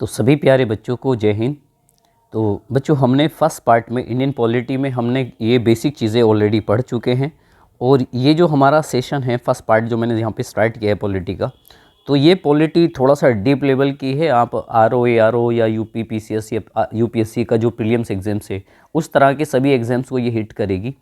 तो सभी प्यारे बच्चों को जय हिंद। तो बच्चों, हमने फर्स्ट पार्ट में इंडियन पॉलिटी में हमने ये बेसिक चीज़ें ऑलरेडी पढ़ चुके हैं। और ये जो हमारा सेशन है फर्स्ट पार्ट जो मैंने यहाँ पे स्टार्ट किया है पॉलिटी का, तो ये पॉलिटी थोड़ा सा डीप लेवल की है। आप आर ओ या यूपी पीसीएस या यूपीएससी का जो प्रीलिम्स एग्ज़ाम्स है उस तरह के सभी एग्ज़ाम्स को ये हिट करेगी।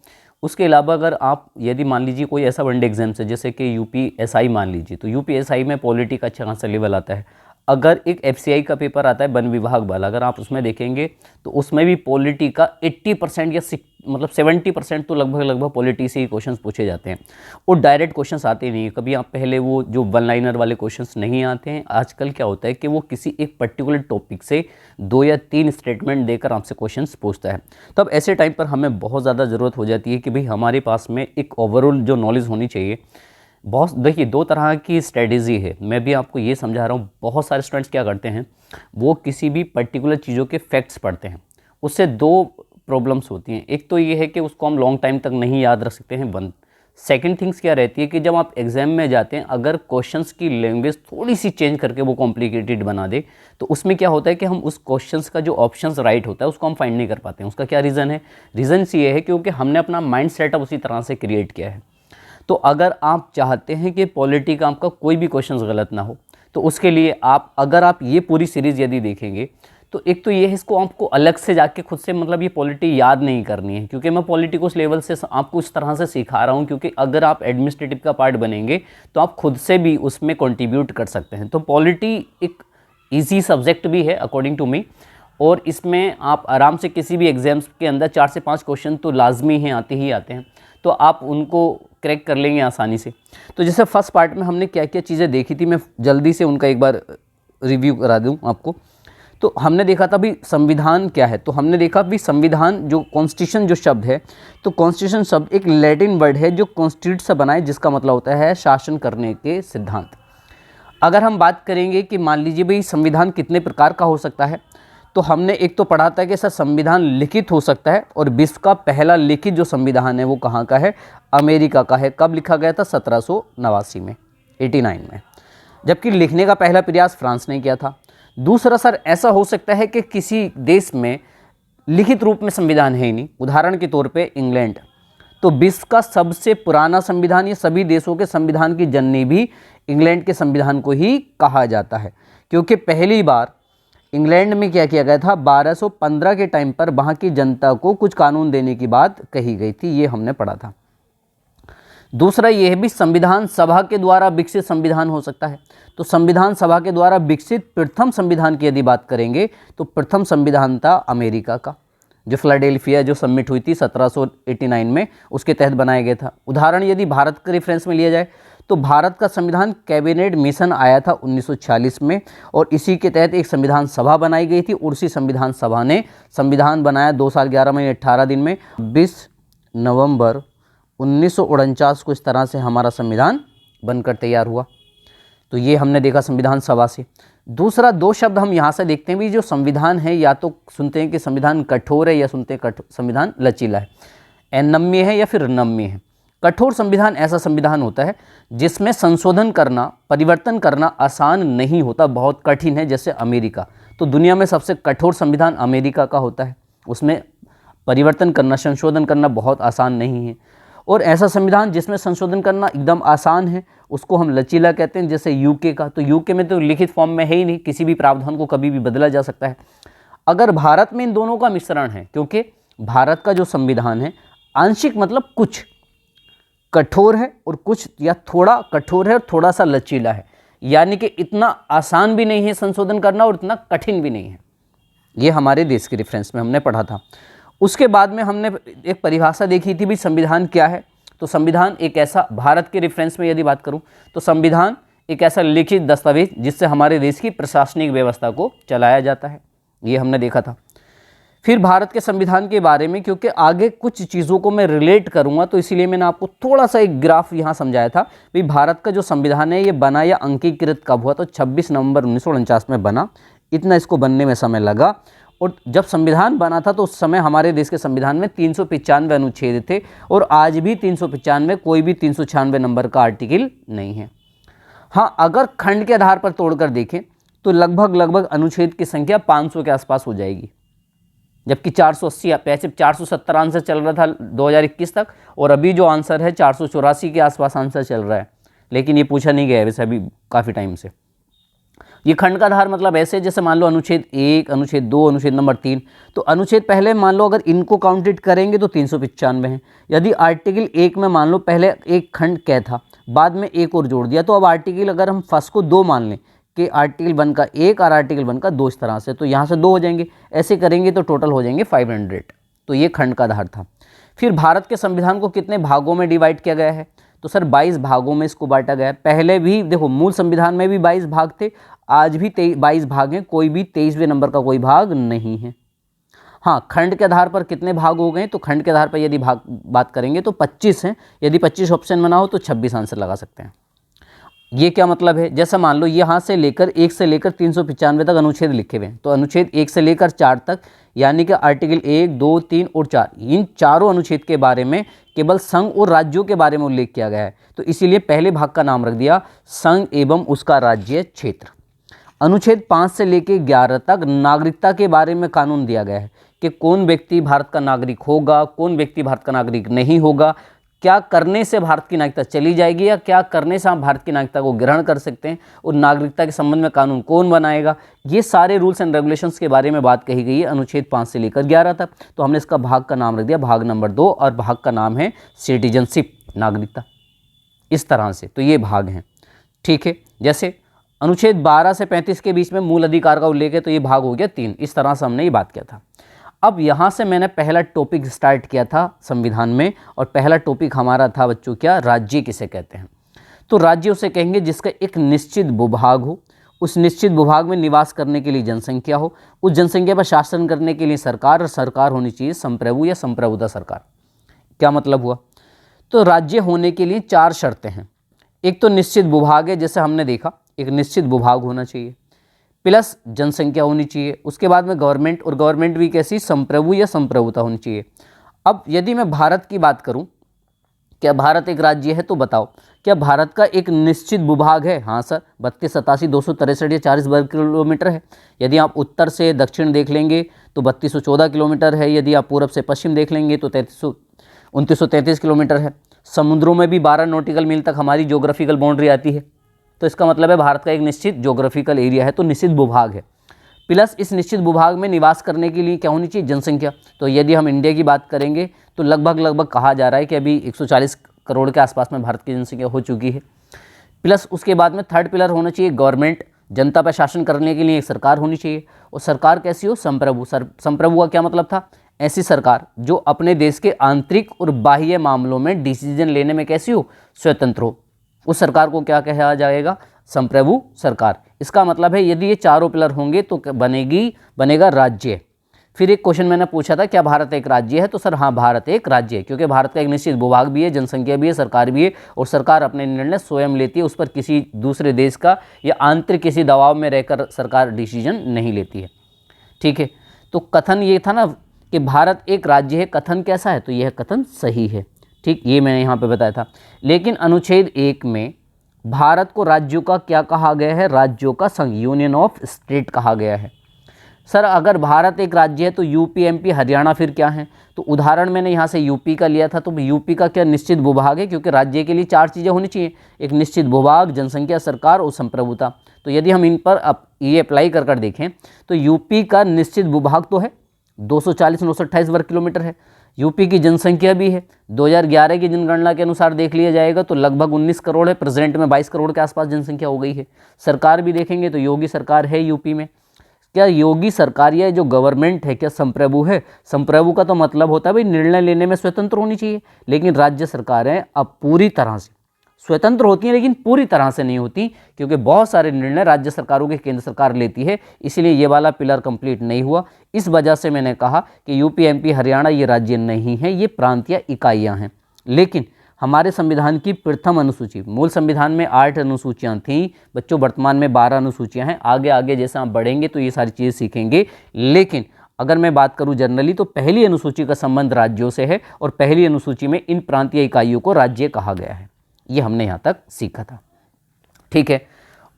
उसके अलावा अगर आप यदि मान लीजिए कोई ऐसा वनडे एग्ज़ाम्स है जैसे कि यूपीएसआई मान लीजिए, तो यूपीएसआई में पॉलिटी का अच्छा खासा लेवल आता है। अगर एक एफसीआई का पेपर आता है वन विभाग वाला, अगर आप उसमें देखेंगे तो उसमें भी पॉलिटी का 80% या 70% तो लगभग पॉलिटी से ही क्वेश्चंस पूछे जाते हैं। और डायरेक्ट क्वेश्चंस आते नहीं हैं कभी। आप पहले वो जो वन लाइनर वाले क्वेश्चंस नहीं आते हैं। आजकल क्या होता है कि वो किसी एक पर्टिकुलर टॉपिक से 2 या 3 स्टेटमेंट देकर आपसे क्वेश्चंस पूछता है। तो अब ऐसे टाइम पर हमें बहुत ज़्यादा ज़रूरत हो जाती है कि भाई हमारे पास में एक ओवरऑल जो नॉलेज होनी चाहिए। बहुत देखिए, 2 तरह की स्ट्रेटेजी है। मैं भी आपको ये समझा रहा हूँ। बहुत सारे स्टूडेंट्स क्या करते हैं, वो किसी भी पर्टिकुलर चीज़ों के फैक्ट्स पढ़ते हैं। उससे 2 प्रॉब्लम्स होती हैं। एक तो ये है कि उसको हम लॉन्ग टाइम तक नहीं याद रख सकते हैं, वन। सेकंड थिंग्स क्या रहती है कि जब आप एग्जाम में जाते हैं, अगर क्वेश्चंस की लैंग्वेज थोड़ी सी चेंज करके वो कॉम्प्लिकेटेड बना दे, तो उसमें क्या होता है कि हम उस क्वेश्चंस का जो ऑप्शंस राइट होता है उसको हम फाइंड नहीं कर पाते हैं। उसका क्या रीज़न है? रीज़न ये है क्योंकि हमने अपना माइंड सेटअप उसी तरह से क्रिएट किया है। तो अगर आप चाहते हैं कि पॉलिटी का आपका कोई भी क्वेश्चन गलत ना हो, तो उसके लिए अगर आप ये पूरी सीरीज़ यदि देखेंगे, तो एक तो ये है, इसको आपको अलग से जाके खुद से मतलब ये पॉलिटी याद नहीं करनी है, क्योंकि मैं पॉलिटी को उस लेवल से आपको इस तरह से सिखा रहा हूँ। क्योंकि अगर आप एडमिनिस्ट्रेटिव का पार्ट बनेंगे तो आप खुद से भी उसमें कंट्रीब्यूट कर सकते हैं। तो पॉलिटी एक ईजी सब्जेक्ट भी है अकॉर्डिंग टू मी, और इसमें आप आराम से किसी भी एग्जाम्स के अंदर 4 से 5 क्वेश्चन तो लाजमी हैं, आते ही आते हैं। तो आप उनको क्रैक कर लेंगे आसानी से। तो जैसे फर्स्ट पार्ट में हमने क्या क्या चीज़ें देखी थी, मैं जल्दी से उनका एक बार रिव्यू करा दूं आपको। तो हमने देखा था भी संविधान क्या है। तो हमने देखा भी संविधान जो कॉन्स्टिट्यूशन जो शब्द है, तो कॉन्स्टिट्यूशन शब्द एक लैटिन वर्ड है जो कॉन्स्टिट्यूट से बना है, जिसका मतलब होता है शासन करने के सिद्धांत। अगर हम बात करेंगे कि मान लीजिए भाई संविधान कितने प्रकार का हो सकता है, तो हमने एक तो पढ़ा था कि सर संविधान लिखित हो सकता है। और विश्व का पहला लिखित जो संविधान है वो कहाँ का है? अमेरिका का है। कब लिखा गया था? 1789 में, 89 में। जबकि लिखने का पहला प्रयास फ्रांस ने किया था। दूसरा, सर ऐसा हो सकता है कि किसी देश में लिखित रूप में संविधान है ही नहीं, उदाहरण के तौर पे इंग्लैंड। तो विश्व का सबसे पुराना संविधान, ये सभी देशों के संविधान की जननी भी इंग्लैंड के संविधान को ही कहा जाता है। क्योंकि पहली बार इंग्लैंड में क्या किया गया था, 1215 के टाइम पर वहाँ की जनता को कुछ कानून देने की बात कही गई थी, ये हमने पढ़ा था। दूसरा ये है भी संविधान सभा के द्वारा विकसित संविधान हो सकता है। तो संविधान सभा के द्वारा विकसित प्रथम संविधान की यदि बात करेंगे, तो प्रथम संविधान था अमेरिका का, जो फिलाडेल्फिया जो सबमिट हुई थी 1789 में, उसके तहत बनाया गया था। उदाहरण यदि भारत के रेफरेंस में लिया जाए, तो भारत का संविधान कैबिनेट मिशन आया था 1946 में, और इसी के तहत एक संविधान सभा बनाई गई थी। और उसी संविधान सभा ने संविधान बनाया 2 साल 11 महीने 18 दिन में। 20 नवंबर 1949 को इस तरह से हमारा संविधान बनकर तैयार हुआ। तो ये हमने देखा संविधान सभा से। दूसरा 2 शब्द हम यहाँ से देखते हैं भी, जो संविधान है, या तो सुनते हैं कि संविधान कठोर है, या सुनते हैं संविधान लचीला है, नम्य है या फिर नम्य है। कठोर संविधान ऐसा संविधान होता है जिसमें संशोधन करना, परिवर्तन करना आसान नहीं होता, बहुत कठिन है। जैसे अमेरिका, तो दुनिया में सबसे कठोर संविधान अमेरिका का होता है। उसमें परिवर्तन करना, संशोधन करना बहुत आसान नहीं है। और ऐसा संविधान जिसमें संशोधन करना एकदम आसान है, उसको हम लचीला कहते हैं। जैसे यूके का, तो यूके में तो लिखित फॉर्म में है ही नहीं, किसी भी प्रावधान को कभी भी बदला जा सकता है। अगर भारत में इन दोनों का मिश्रण है, क्योंकि भारत का जो संविधान है आंशिक मतलब कुछ कठोर है और कुछ या थोड़ा कठोर है और थोड़ा सा लचीला है, यानी कि इतना आसान भी नहीं है संशोधन करना और इतना कठिन भी नहीं है। ये हमारे देश के रेफरेंस में हमने पढ़ा था। उसके बाद में हमने एक परिभाषा देखी थी भी संविधान क्या है। तो संविधान एक ऐसा, भारत के रेफरेंस में यदि बात करूं, तो संविधान एक ऐसा लिखित दस्तावेज जिससे हमारे देश की प्रशासनिक व्यवस्था को चलाया जाता है, ये हमने देखा था। फिर भारत के संविधान के बारे में, क्योंकि आगे कुछ चीज़ों को मैं रिलेट करूंगा, तो इसीलिए मैंने आपको थोड़ा सा एक ग्राफ यहाँ समझाया था भाई भारत का जो संविधान है ये बना या अंगीकृत कब हुआ। तो 26 नवंबर 1949 में बना। इतना इसको बनने में समय लगा। और जब संविधान बना था तो उस समय हमारे देश के संविधान में 395 अनुच्छेद थे, और आज भी 395, कोई भी 396 नंबर का आर्टिकल नहीं है। हाँ, अगर खंड के आधार पर तोड़कर देखें तो लगभग लगभग अनुच्छेद की संख्या 500 के आसपास हो जाएगी, जबकि 480 पैसे 470 आंसर चल रहा था 2021 तक, और अभी जो आंसर है 484 के आसपास आंसर चल रहा है, लेकिन ये पूछा नहीं गया है वैसे अभी काफ़ी टाइम से। ये खंड का आधार मतलब ऐसे जैसे मान लो अनुच्छेद 1, अनुच्छेद 2, अनुच्छेद नंबर 3, तो अनुच्छेद पहले मान लो अगर इनको काउंटेड करेंगे तो 395 है। यदि आर्टिकल 1 में मान लो पहले एक खंड क्या था, बाद में एक और जोड़ दिया, तो अब आर्टिकल अगर हम फर्स्ट को 2 मान लें कि आर्टिकल 1 का 1 और आर्टिकल 1 का 2 इस तरह से, तो यहाँ से 2 हो जाएंगे, ऐसे करेंगे तो टोटल हो जाएंगे 500। तो ये खंड का आधार था। फिर भारत के संविधान को कितने भागों में डिवाइड किया गया है, तो सर 22 भागों में इसको बांटा गया है। पहले भी देखो मूल संविधान में भी 22 भाग थे, आज भी 22 भाग हैं, कोई भी 23वें नंबर का कोई भाग नहीं है। हाँ, खंड के आधार पर कितने भाग हो गए, तो खंड के आधार पर यदि भाग बात करेंगे तो 25 हैं। यदि 25 ऑप्शन में ना हो तो 26 आंसर लगा सकते हैं। ये क्या मतलब है, जैसा मान लो यहाँ से लेकर 1 से लेकर 395 तक अनुच्छेद लिखे हुए हैं, तो अनुच्छेद 1 से लेकर 4 तक, यानी कि आर्टिकल 1, 2, 3 और 4, इन चारों अनुच्छेद के बारे में केवल संघ और राज्यों के बारे में उल्लेख किया गया है, तो इसीलिए पहले भाग का नाम रख दिया संघ एवं उसका राज्य क्षेत्र। अनुच्छेद 5 से लेकर 11 तक नागरिकता के बारे में कानून दिया गया है कि कौन व्यक्ति भारत का नागरिक होगा, कौन व्यक्ति भारत का नागरिक नहीं होगा, क्या करने से भारत की नागरिकता चली जाएगी या क्या करने से आप भारत की नागरिकता को ग्रहण कर सकते हैं, और नागरिकता के संबंध में कानून कौन बनाएगा। ये सारे रूल्स एंड रेगुलेशंस के बारे में बात कही गई है अनुच्छेद 5 से लेकर 11 तक। तो हमने इसका भाग का नाम रख दिया भाग नंबर 2, और भाग का नाम है सिटीजनशिप, नागरिकता, इस तरह से। तो ये भाग हैं, ठीक है। जैसे अनुच्छेद 12 से 35 के बीच में मूल अधिकार का उल्लेख है, तो ये भाग हो गया 3। इस तरह से हमने ये बात किया था। अब यहाँ से मैंने पहला टॉपिक स्टार्ट किया था संविधान में, और पहला टॉपिक हमारा था बच्चों क्या, राज्य किसे कहते हैं। तो राज्य उसे कहेंगे जिसका एक निश्चित भूभाग हो, उस निश्चित भूभाग में निवास करने के लिए जनसंख्या हो, उस जनसंख्या पर शासन करने के लिए सरकार, और सरकार होनी चाहिए संप्रभु या संप्रभुता सरकार। क्या मतलब हुआ, तो राज्य होने के लिए 4 शर्तें हैं। एक तो निश्चित भूभाग है, जैसे हमने देखा एक निश्चित भूभाग होना चाहिए, प्लस जनसंख्या होनी चाहिए, उसके बाद में गवर्नमेंट, और गवर्नमेंट भी कैसी, संप्रभु या संप्रभुता होनी चाहिए। अब यदि मैं भारत की बात करूं, क्या भारत एक राज्य है, तो बताओ क्या भारत का एक निश्चित भूभाग है। हाँ सर, 32, 87, 263 या 40 वर्ग किलोमीटर है। यदि आप उत्तर से दक्षिण देख लेंगे तो 3214 किलोमीटर है। यदि आप पूरब से पश्चिम देख लेंगे तो 2933 किलोमीटर है। समुद्रों में भी 12 नॉटिकल मील तक हमारी ज्योग्राफिकल बाउंड्री आती है, तो इसका मतलब है भारत का एक निश्चित ज्योग्राफिकल एरिया है, तो निश्चित भूभाग है। प्लस इस निश्चित भूभाग में निवास करने के लिए क्या होनी चाहिए, जनसंख्या। तो यदि हम इंडिया की बात करेंगे तो लगभग कहा जा रहा है कि अभी 140 करोड़ के आसपास में भारत की जनसंख्या हो चुकी है। प्लस उसके बाद में थर्ड पिलर होना चाहिए गवर्नमेंट, जनता पर शासन करने के लिए एक सरकार होनी चाहिए, और सरकार कैसी हो, संप्रभु। संप्रभु का क्या मतलब था, ऐसी सरकार जो अपने देश के आंतरिक और बाह्य मामलों में डिसीजन लेने में कैसी हो, स्वतंत्र हो, उस सरकार को क्या कहा जाएगा, संप्रभु सरकार। इसका मतलब है यदि ये चारों पिलर होंगे तो बनेगा राज्य। फिर एक क्वेश्चन मैंने पूछा था क्या भारत एक राज्य है, तो सर हाँ, भारत एक राज्य है, क्योंकि भारत का एक निश्चित भूभाग भी है, जनसंख्या भी है, सरकार भी है, और सरकार अपने निर्णय स्वयं लेती है, उस पर किसी दूसरे देश का या आंतरिक किसी दबाव में रहकर सरकार डिसीजन नहीं लेती है। ठीक है, तो कथन ये था ना कि भारत एक राज्य है, कथन कैसा है, तो यह कथन सही है। ठीक, ये मैंने यहाँ पे बताया था। लेकिन अनुच्छेद 1 में भारत को राज्यों का क्या कहा गया है, राज्यों का संघ, यूनियन ऑफ स्टेट कहा गया है। सर अगर भारत एक राज्य है तो यूपी, एमपी, हरियाणा फिर क्या है, तो उदाहरण मैंने यहाँ से यूपी का लिया था, तो यूपी का क्या निश्चित भूभाग है, क्योंकि राज्य के लिए 4 चीज़ें होनी चाहिए, एक निश्चित भूभाग, जनसंख्या, सरकार और संप्रभुता। तो यदि हम इन पर ये अप्लाई कर देखें तो यूपी का निश्चित भूभाग तो है 240,928 वर्ग किलोमीटर है। यूपी की जनसंख्या भी है 2011 की जनगणना के अनुसार देख लिया जाएगा तो लगभग 19 करोड़ है, प्रेजेंट में 22 करोड़ के आसपास जनसंख्या हो गई है। सरकार भी देखेंगे तो योगी सरकार है यूपी में। क्या योगी सरकार या जो गवर्नमेंट है क्या संप्रभु है? संप्रभु का तो मतलब होता है भाई निर्णय लेने में स्वतंत्र होनी चाहिए, लेकिन राज्य सरकारें अब पूरी तरह से स्वतंत्र होती हैं, लेकिन पूरी तरह से नहीं होती, क्योंकि बहुत सारे निर्णय राज्य सरकारों की केंद्र सरकार लेती है, इसलिए ये वाला पिलर कंप्लीट नहीं हुआ। इस वजह से मैंने कहा कि यूपी, एमपी, हरियाणा ये राज्य नहीं है, ये प्रांतीय इकाइयाँ हैं। लेकिन हमारे संविधान की प्रथम अनुसूची, मूल संविधान में 8 अनुसूचियाँ थीं बच्चों, वर्तमान में 12 अनुसूचियाँ हैं। आगे आगे जैसे आप बढ़ेंगे तो ये सारी चीज़ें सीखेंगे, लेकिन अगर मैं बात करूं जनरली तो पहली अनुसूची का संबंध राज्यों से है, और पहली अनुसूची में इन प्रांतीय इकाइयों को राज्य कहा गया है। ये हमने यहाँ तक सीखा था। ठीक है,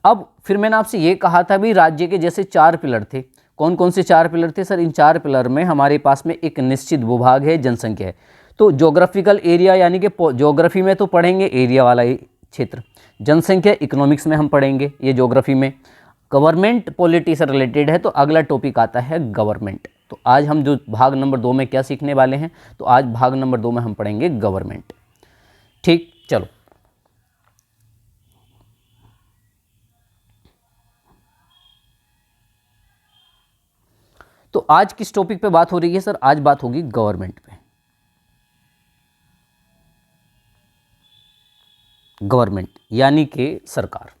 अब फिर मैंने आपसे ये कहा था भी राज्य के जैसे 4 पिलर थे, कौन कौन से 4 पिलर थे सर? इन 4 पिलर में हमारे पास में एक निश्चित भूभाग है, जनसंख्या है। तो ज्योग्राफिकल एरिया यानी कि ज्योग्राफी में तो पढ़ेंगे एरिया वाला क्षेत्र, जनसंख्या इकोनॉमिक्स में हम पढ़ेंगे ये ज्योग्राफी में, गवर्नमेंट पॉलिटी से रिलेटेड है तो अगला टॉपिक आता है गवर्नमेंट। तो आज हम जो भाग नंबर 2 में क्या सीखने वाले हैं, तो आज भाग नंबर 2 में हम पढ़ेंगे गवर्नमेंट। ठीक, चलो तो आज किस टॉपिक पे बात हो रही है सर? आज बात होगी गवर्नमेंट पे। गवर्नमेंट यानी कि सरकार।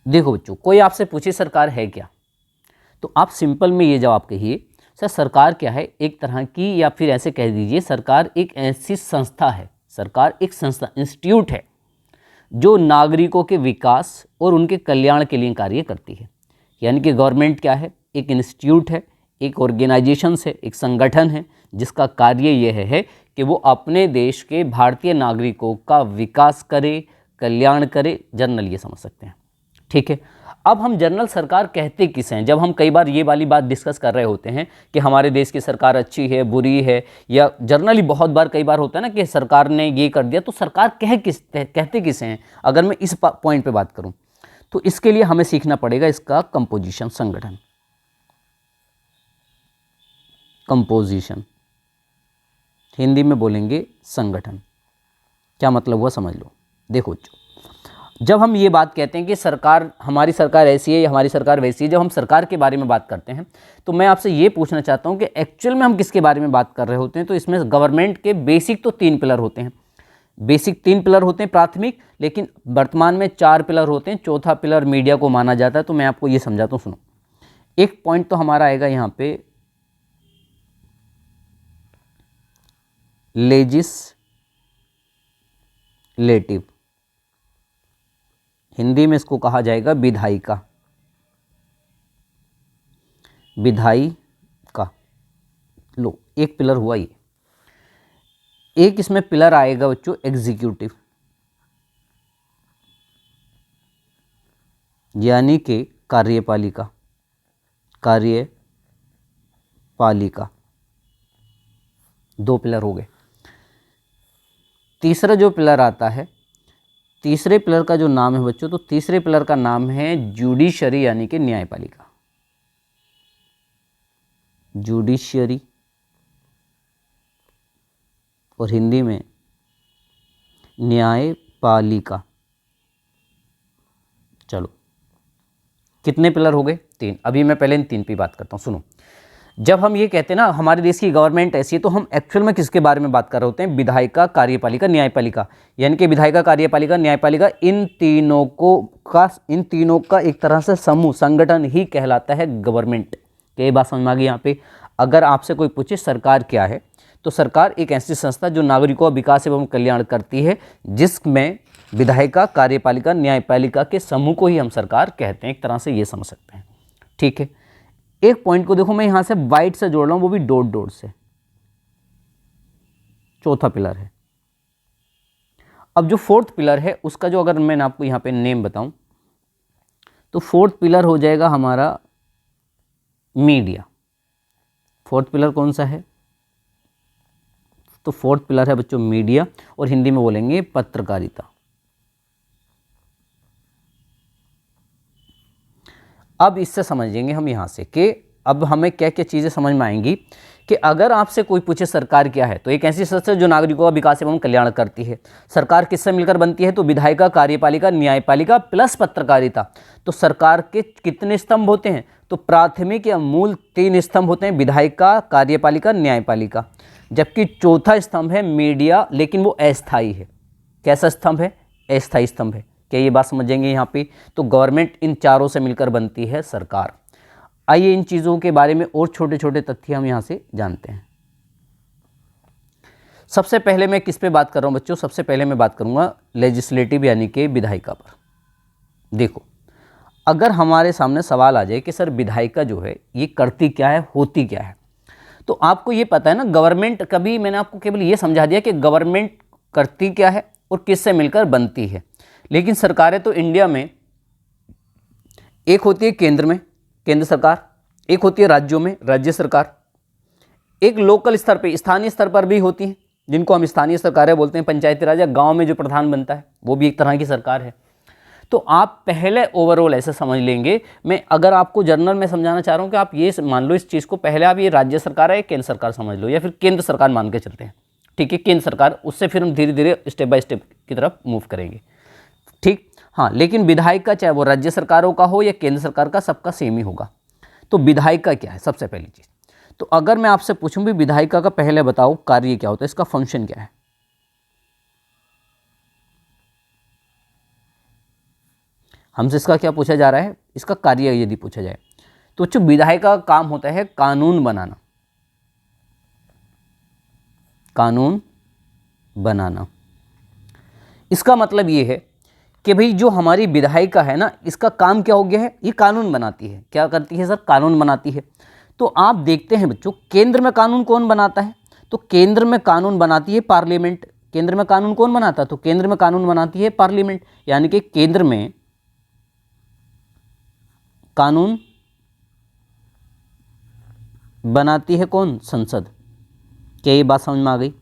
देखो बच्चों, कोई आपसे पूछे सरकार है क्या, तो आप सिंपल में ये जवाब कहिए सर सरकार क्या है? एक तरह की, या फिर ऐसे कह दीजिए सरकार एक ऐसी संस्था है, सरकार एक संस्था इंस्टीट्यूट है जो नागरिकों के विकास और उनके कल्याण के लिए कार्य करती है। यानी कि गवर्नमेंट क्या है? एक इंस्टीट्यूट है, एक ऑर्गेनाइजेशन है, एक संगठन है जिसका कार्य यह है कि वो अपने देश के भारतीय नागरिकों का विकास करे, कल्याण करे, जनरल ये समझ सकते हैं। ठीक है, अब हम जनरल सरकार कहते किसे हैं? जब हम कई बार ये वाली बात डिस्कस कर रहे होते हैं कि हमारे देश की सरकार अच्छी है, बुरी है, या जनरली बहुत बार कई बार होता है ना कि सरकार ने ये कर दिया, तो सरकार कहते किसे हैं? अगर मैं इस पॉइंट पे बात करूं तो इसके लिए हमें सीखना पड़ेगा इसका कंपोजिशन, संगठन, कंपोजिशन, हिंदी में बोलेंगे संगठन। क्या मतलब हुआ समझ लो। देखो, जब हम ये बात कहते हैं कि सरकार, हमारी सरकार ऐसी है, हमारी सरकार वैसी है, जब हम सरकार के बारे में बात करते हैं तो मैं आपसे ये पूछना चाहता हूँ कि एक्चुअल में हम किसके बारे में बात कर रहे होते हैं? तो इसमें गवर्नमेंट के बेसिक तो 3 पिलर होते हैं, बेसिक 3 पिलर होते हैं प्राथमिक, लेकिन वर्तमान में 4 पिलर होते हैं, चौथा पिलर मीडिया को माना जाता है। तो मैं आपको ये समझाता हूँ, सुनो। एक पॉइंट तो हमारा आएगा यहाँ पे लेजिस्लेटिव, हिंदी में इसको कहा जाएगा विधायिका, विधायिका। लो, एक पिलर हुआ ये। एक इसमें पिलर आएगा बच्चों एग्जीक्यूटिव, यानी कि कार्यपालिका, कार्यपालिका। 2 पिलर हो गए। तीसरा जो पिलर आता है, तीसरे पिलर का जो नाम है बच्चों, तो तीसरे पिलर का नाम है जुडिशरी, यानी कि न्यायपालिका, जुडिशरी, और हिंदी में न्यायपालिका। चलो, कितने पिलर हो गए? 3। अभी मैं पहले इन 3 पे बात करता हूँ, सुनो। जब हम ये कहते हैं ना हमारे देश की गवर्नमेंट ऐसी है, तो हम एक्चुअल में किसके बारे में बात कर रहे होते हैं? विधायिका, कार्यपालिका, न्यायपालिका। यानी कि विधायिका, कार्यपालिका, न्यायपालिका, इन तीनों का एक तरह से समूह, संगठन ही कहलाता है गवर्नमेंट। क्या ये बात समझ में आ गई? यहाँ पे अगर आपसे कोई पूछे सरकार क्या है, तो सरकार एक ऐसी संस्था जो नागरिकों का विकास एवं कल्याण करती है, जिसमें विधायिका, कार्यपालिका, न्यायपालिका के समूह को ही हम सरकार कहते हैं। एक तरह से ये समझ सकते हैं। ठीक है, एक पॉइंट को देखो, मैं यहां से वाइट से जोड़ रहा हूं, वो भी डॉट डॉट से, चौथा पिलर है। अब जो 4th पिलर है उसका जो, अगर मैं आपको यहां पे नेम बताऊं, तो 4th पिलर हो जाएगा हमारा मीडिया। 4th पिलर कौन सा है? तो 4th पिलर है बच्चों मीडिया, और हिंदी में बोलेंगे पत्रकारिता। अब इससे समझेंगे हम यहाँ से कि अब हमें क्या क्या चीज़ें समझ में आएंगी कि अगर आपसे कोई पूछे सरकार क्या है, तो एक ऐसी संस्था जो नागरिकों का विकास एवं कल्याण करती है। सरकार किससे मिलकर बनती है? तो विधायिका, कार्यपालिका, न्यायपालिका प्लस पत्रकारिता। तो सरकार के कितने स्तंभ होते हैं? तो प्राथमिक या मूल 3 स्तंभ होते हैं, विधायिका, कार्यपालिका, न्यायपालिका। जबकि चौथा स्तंभ है मीडिया, लेकिन वो अस्थायी है। कैसा स्तंभ है? अस्थायी स्तंभ है। क्या ये बात समझेंगे यहाँ पे? तो गवर्नमेंट इन चारों से मिलकर बनती है सरकार। आइए इन चीज़ों के बारे में और छोटे छोटे तथ्य हम यहाँ से जानते हैं। सबसे पहले मैं किस पे बात कर रहा हूँ बच्चों? सबसे पहले मैं बात करूँगा लेजिस्लेटिव यानी कि विधायिका पर। देखो, अगर हमारे सामने सवाल आ जाए कि सर विधायिका जो है ये करती क्या है, होती क्या है, तो आपको ये पता है ना, गवर्नमेंट, कभी मैंने आपको केवल ये समझा दिया कि गवर्नमेंट करती क्या है और किससे मिलकर बनती है। लेकिन सरकारें तो इंडिया में एक होती है केंद्र में केंद्र सरकार, एक होती है राज्यों में राज्य सरकार, एक लोकल स्तर पे स्थानीय स्तर पर भी होती हैं जिनको हम स्थानीय सरकारें बोलते हैं। पंचायती राज या गाँव में जो प्रधान बनता है वो भी एक तरह की सरकार है। तो आप पहले ओवरऑल ऐसे समझ लेंगे, मैं अगर आपको जनरल में समझाना चाह रहा हूँ कि आप ये मान लो इस चीज़ को, पहले आप ये राज्य सरकार है या केंद्र सरकार समझ लो, या फिर केंद्र सरकार मान के चलते हैं, ठीक है, केंद्र सरकार, उससे फिर हम धीरे धीरे स्टेप बाय स्टेप की तरफ मूव करेंगे, ठीक। हाँ, लेकिन विधायिका चाहे वो राज्य सरकारों का हो या केंद्र सरकार का, सबका सेम ही होगा। तो विधायिका क्या है सबसे पहली चीज़। तो अगर मैं आपसे पूछूं भी विधायिका का पहले बताओ कार्य क्या होता है, इसका फंक्शन क्या है। हमसे इसका क्या पूछा जा रहा है, इसका कार्य यदि पूछा जाए तो जो विधायिका का काम होता है कानून बनाना, कानून बनाना। इसका मतलब ये है कि भाई जो हमारी विधायिका है ना, इसका काम क्या हो गया है, ये कानून बनाती है। क्या करती है सर, कानून बनाती है। तो आप देखते हैं बच्चों, केंद्र में कानून कौन बनाता है, तो केंद्र में कानून बनाती है पार्लियामेंट। केंद्र में कानून कौन बनाता है, तो केंद्र में कानून बनाती है पार्लियामेंट, यानी कि केंद्र में कानून बनाती है कौन, संसद। क्या ये बात समझ में आ गई।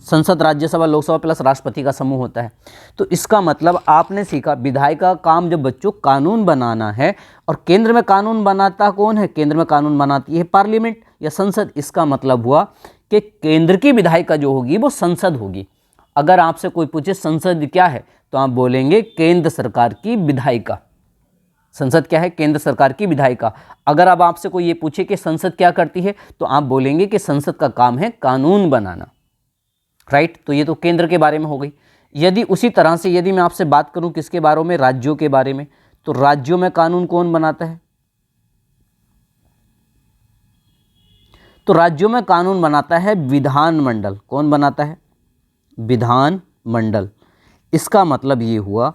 संसद राज्यसभा लोकसभा प्लस राष्ट्रपति का समूह होता है। तो इसका मतलब आपने सीखा विधायिका का काम जब बच्चों कानून बनाना है, और केंद्र में कानून बनाता कौन है, केंद्र में कानून बनाती है पार्लियामेंट या संसद। इसका मतलब हुआ कि केंद्र की विधायिका जो होगी वो संसद होगी। अगर आपसे कोई पूछे संसद क्या है, तो आप बोलेंगे केंद्र सरकार की विधायिका। संसद क्या है, केंद्र सरकार की विधायिका। अगर अब आपसे कोई ये पूछे कि संसद क्या करती है, तो आप बोलेंगे कि संसद का काम है कानून बनाना, राइट। तो ये तो केंद्र के बारे में हो गई। यदि उसी तरह से यदि मैं आपसे बात करूं किसके बारे में, राज्यों के बारे में, तो राज्यों में कानून कौन बनाता है, तो राज्यों में कानून बनाता है विधानमंडल। कौन बनाता है, विधानमंडल। इसका मतलब ये हुआ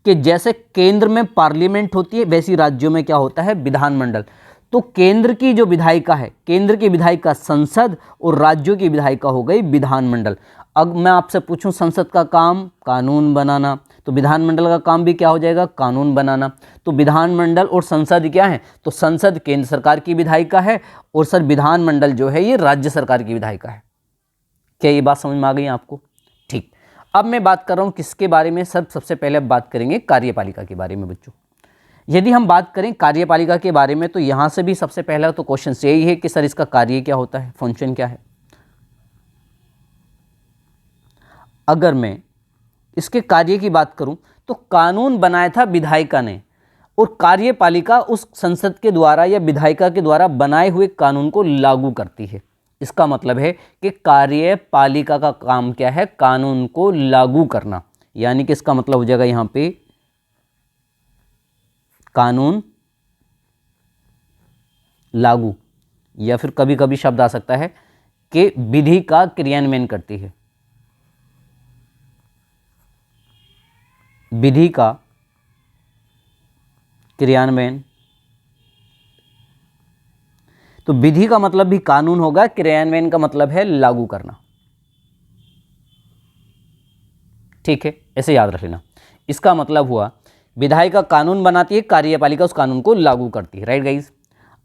कि जैसे केंद्र में पार्लियामेंट होती है, वैसी राज्यों में क्या होता है, विधानमंडल। तो केंद्र की जो विधायिका है, केंद्र की विधायिका संसद, और राज्यों की विधायिका हो गई विधानमंडल। अब मैं आपसे पूछूं संसद का काम कानून बनाना, तो विधानमंडल का काम भी क्या हो जाएगा, कानून बनाना। तो विधानमंडल और संसद क्या है, तो संसद केंद्र सरकार की विधायिका है, और सर विधानमंडल जो है ये राज्य सरकार की विधायिका है। क्या ये बात समझ में आ गई आपको, ठीक। अब मैं बात कर रहा हूँ किसके बारे में, सबसे पहले बात करेंगे कार्यपालिका के बारे में बच्चों। यदि हम बात करें कार्यपालिका के बारे में, तो यहाँ से भी सबसे पहला तो क्वेश्चन यही है कि सर इसका कार्य क्या होता है, फंक्शन क्या है। अगर मैं इसके कार्य की बात करूं, तो कानून बनाया था विधायिका ने, और कार्यपालिका उस संसद के द्वारा या विधायिका के द्वारा बनाए हुए कानून को लागू करती है। इसका मतलब है कि कार्यपालिका का काम क्या है, कानून को लागू करना। यानी कि इसका मतलब हो जाएगा यहाँ पे कानून लागू, या फिर कभी कभी शब्द आ सकता है कि विधि का क्रियान्वयन करती है, विधि का क्रियान्वयन। तो विधि का मतलब भी कानून होगा, क्रियान्वयन का मतलब है लागू करना, ठीक है, ऐसे याद रख लेना। इसका मतलब हुआ विधायिका कानून बनाती है, कार्यपालिका उस कानून को लागू करती है, राइट गाइस।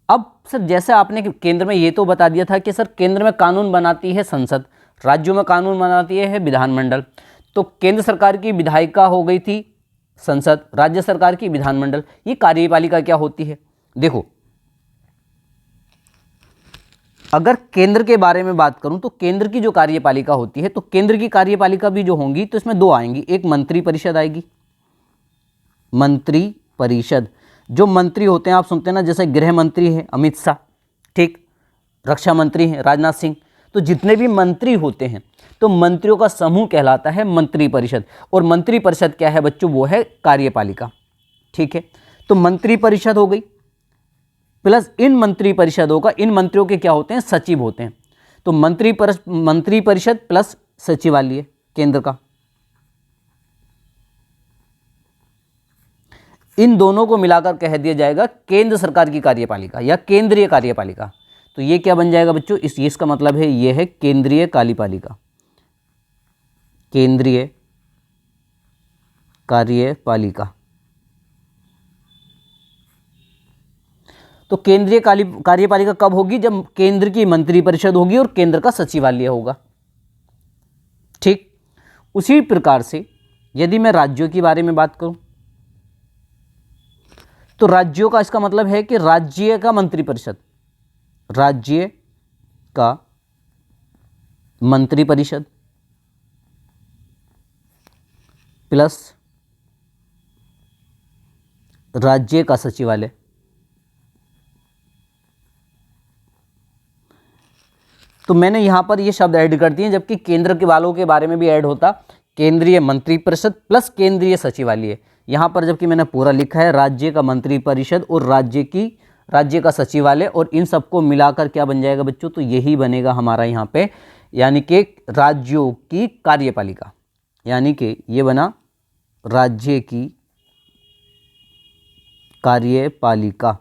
अब सर जैसे आपने केंद्र में ये तो बता दिया था कि सर केंद्र में कानून बनाती है संसद, राज्यों में कानून बनाती है विधानमंडल। तो केंद्र सरकार की विधायिका हो गई थी संसद, राज्य सरकार की विधानमंडल। ये कार्यपालिका क्या होती है, देखो अगर केंद्र के बारे में बात करूं, तो केंद्र की जो कार्यपालिका होती है, तो केंद्र की कार्यपालिका भी जो होंगी, तो इसमें दो आएंगी, एक मंत्री परिषद आएगी, मंत्री परिषद। जो मंत्री होते हैं आप सुनते हैं ना, जैसे गृह मंत्री है अमित शाह, ठीक, रक्षा मंत्री हैं राजनाथ सिंह। तो जितने भी मंत्री होते हैं, तो मंत्रियों का समूह कहलाता है मंत्री परिषद। और मंत्री परिषद क्या है बच्चों, वो है कार्यपालिका, ठीक है। तो मंत्री परिषद हो गई, प्लस इन मंत्री परिषदों का, इन मंत्रियों के क्या होते हैं, सचिव होते हैं। तो मंत्री परिषद प्लस सचिवालय केंद्र का, इन दोनों को मिलाकर कह दिया जाएगा केंद्र सरकार की कार्यपालिका या केंद्रीय कार्यपालिका। तो ये क्या बन जाएगा बच्चों, इसका मतलब है ये है केंद्रीय कार्यपालिका, केंद्रीय कार्यपालिका। तो केंद्रीय कार्यपालिका कब होगी? जब केंद्र की मंत्रिपरिषद होगी और केंद्र का सचिवालय होगा। ठीक, उसी प्रकार से यदि मैं राज्यों के बारे में बात करूं तो राज्यों का इसका मतलब है कि राज्य का मंत्रिपरिषद, राज्य का मंत्रिपरिषद प्लस राज्य का सचिवालय। तो मैंने यहां पर ये शब्द ऐड कर दिए, जबकि केंद्र के वालों के बारे में भी ऐड होता केंद्रीय मंत्रिपरिषद प्लस केंद्रीय सचिवालय। यहां पर जबकि मैंने पूरा लिखा है राज्य का मंत्रिपरिषद और राज्य का सचिवालय, और इन सबको मिलाकर क्या बन जाएगा बच्चों? तो यही बनेगा हमारा यहाँ पे, यानी कि राज्यों की कार्यपालिका, यानी कि ये बना राज्य की कार्यपालिका।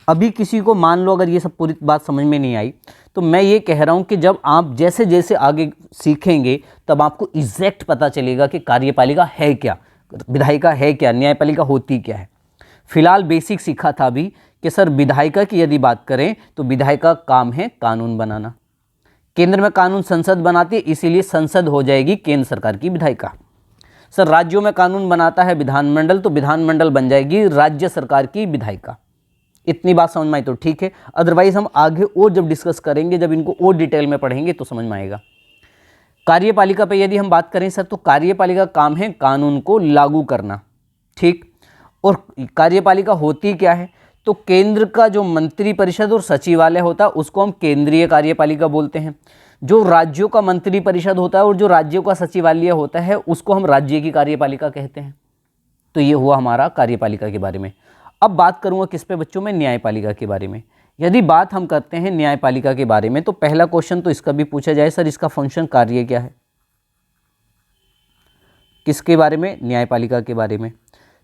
अभी किसी को मान लो अगर ये सब पूरी बात समझ में नहीं आई, तो मैं ये कह रहा हूँ कि जब आप जैसे जैसे आगे सीखेंगे तब आपको एग्जैक्ट पता चलेगा कि कार्यपालिका है क्या, विधायिका है क्या, न्यायपालिका होती क्या है। फिलहाल बेसिक सीखा था अभी कि सर विधायिका की यदि बात करें तो विधायिका का काम है कानून बनाना। केंद्र में कानून संसद बनाती है, इसीलिए संसद हो जाएगी केंद्र सरकार की विधायिका। सर राज्यों में कानून बनाता है विधानमंडल, तो विधानमंडल बन जाएगी राज्य सरकार की विधायिका। इतनी बात समझ में आई तो ठीक है, अदरवाइज हम आगे और जब डिस्कस करेंगे, जब इनको और डिटेल में पढ़ेंगे तो समझ में आएगा। कार्यपालिका पे यदि हम बात करें सर, तो कार्यपालिका का काम है कानून को लागू करना। ठीक, और कार्यपालिका होती क्या है? तो केंद्र का जो मंत्रिपरिषद और सचिवालय होता है उसको हम केंद्रीय कार्यपालिका बोलते हैं। जो राज्यों का मंत्रिपरिषद होता है और जो राज्यों का सचिवालय होता है उसको हम राज्य की कार्यपालिका कहते हैं। तो ये हुआ हमारा कार्यपालिका के बारे में। अब बात करूंगा किस पे बच्चों में? न्यायपालिका के बारे में। यदि बात हम करते हैं न्यायपालिका के बारे में तो पहला क्वेश्चन तो इसका भी पूछा जाए, सर इसका फंक्शन कार्य क्या है? किसके बारे में? न्यायपालिका के बारे में।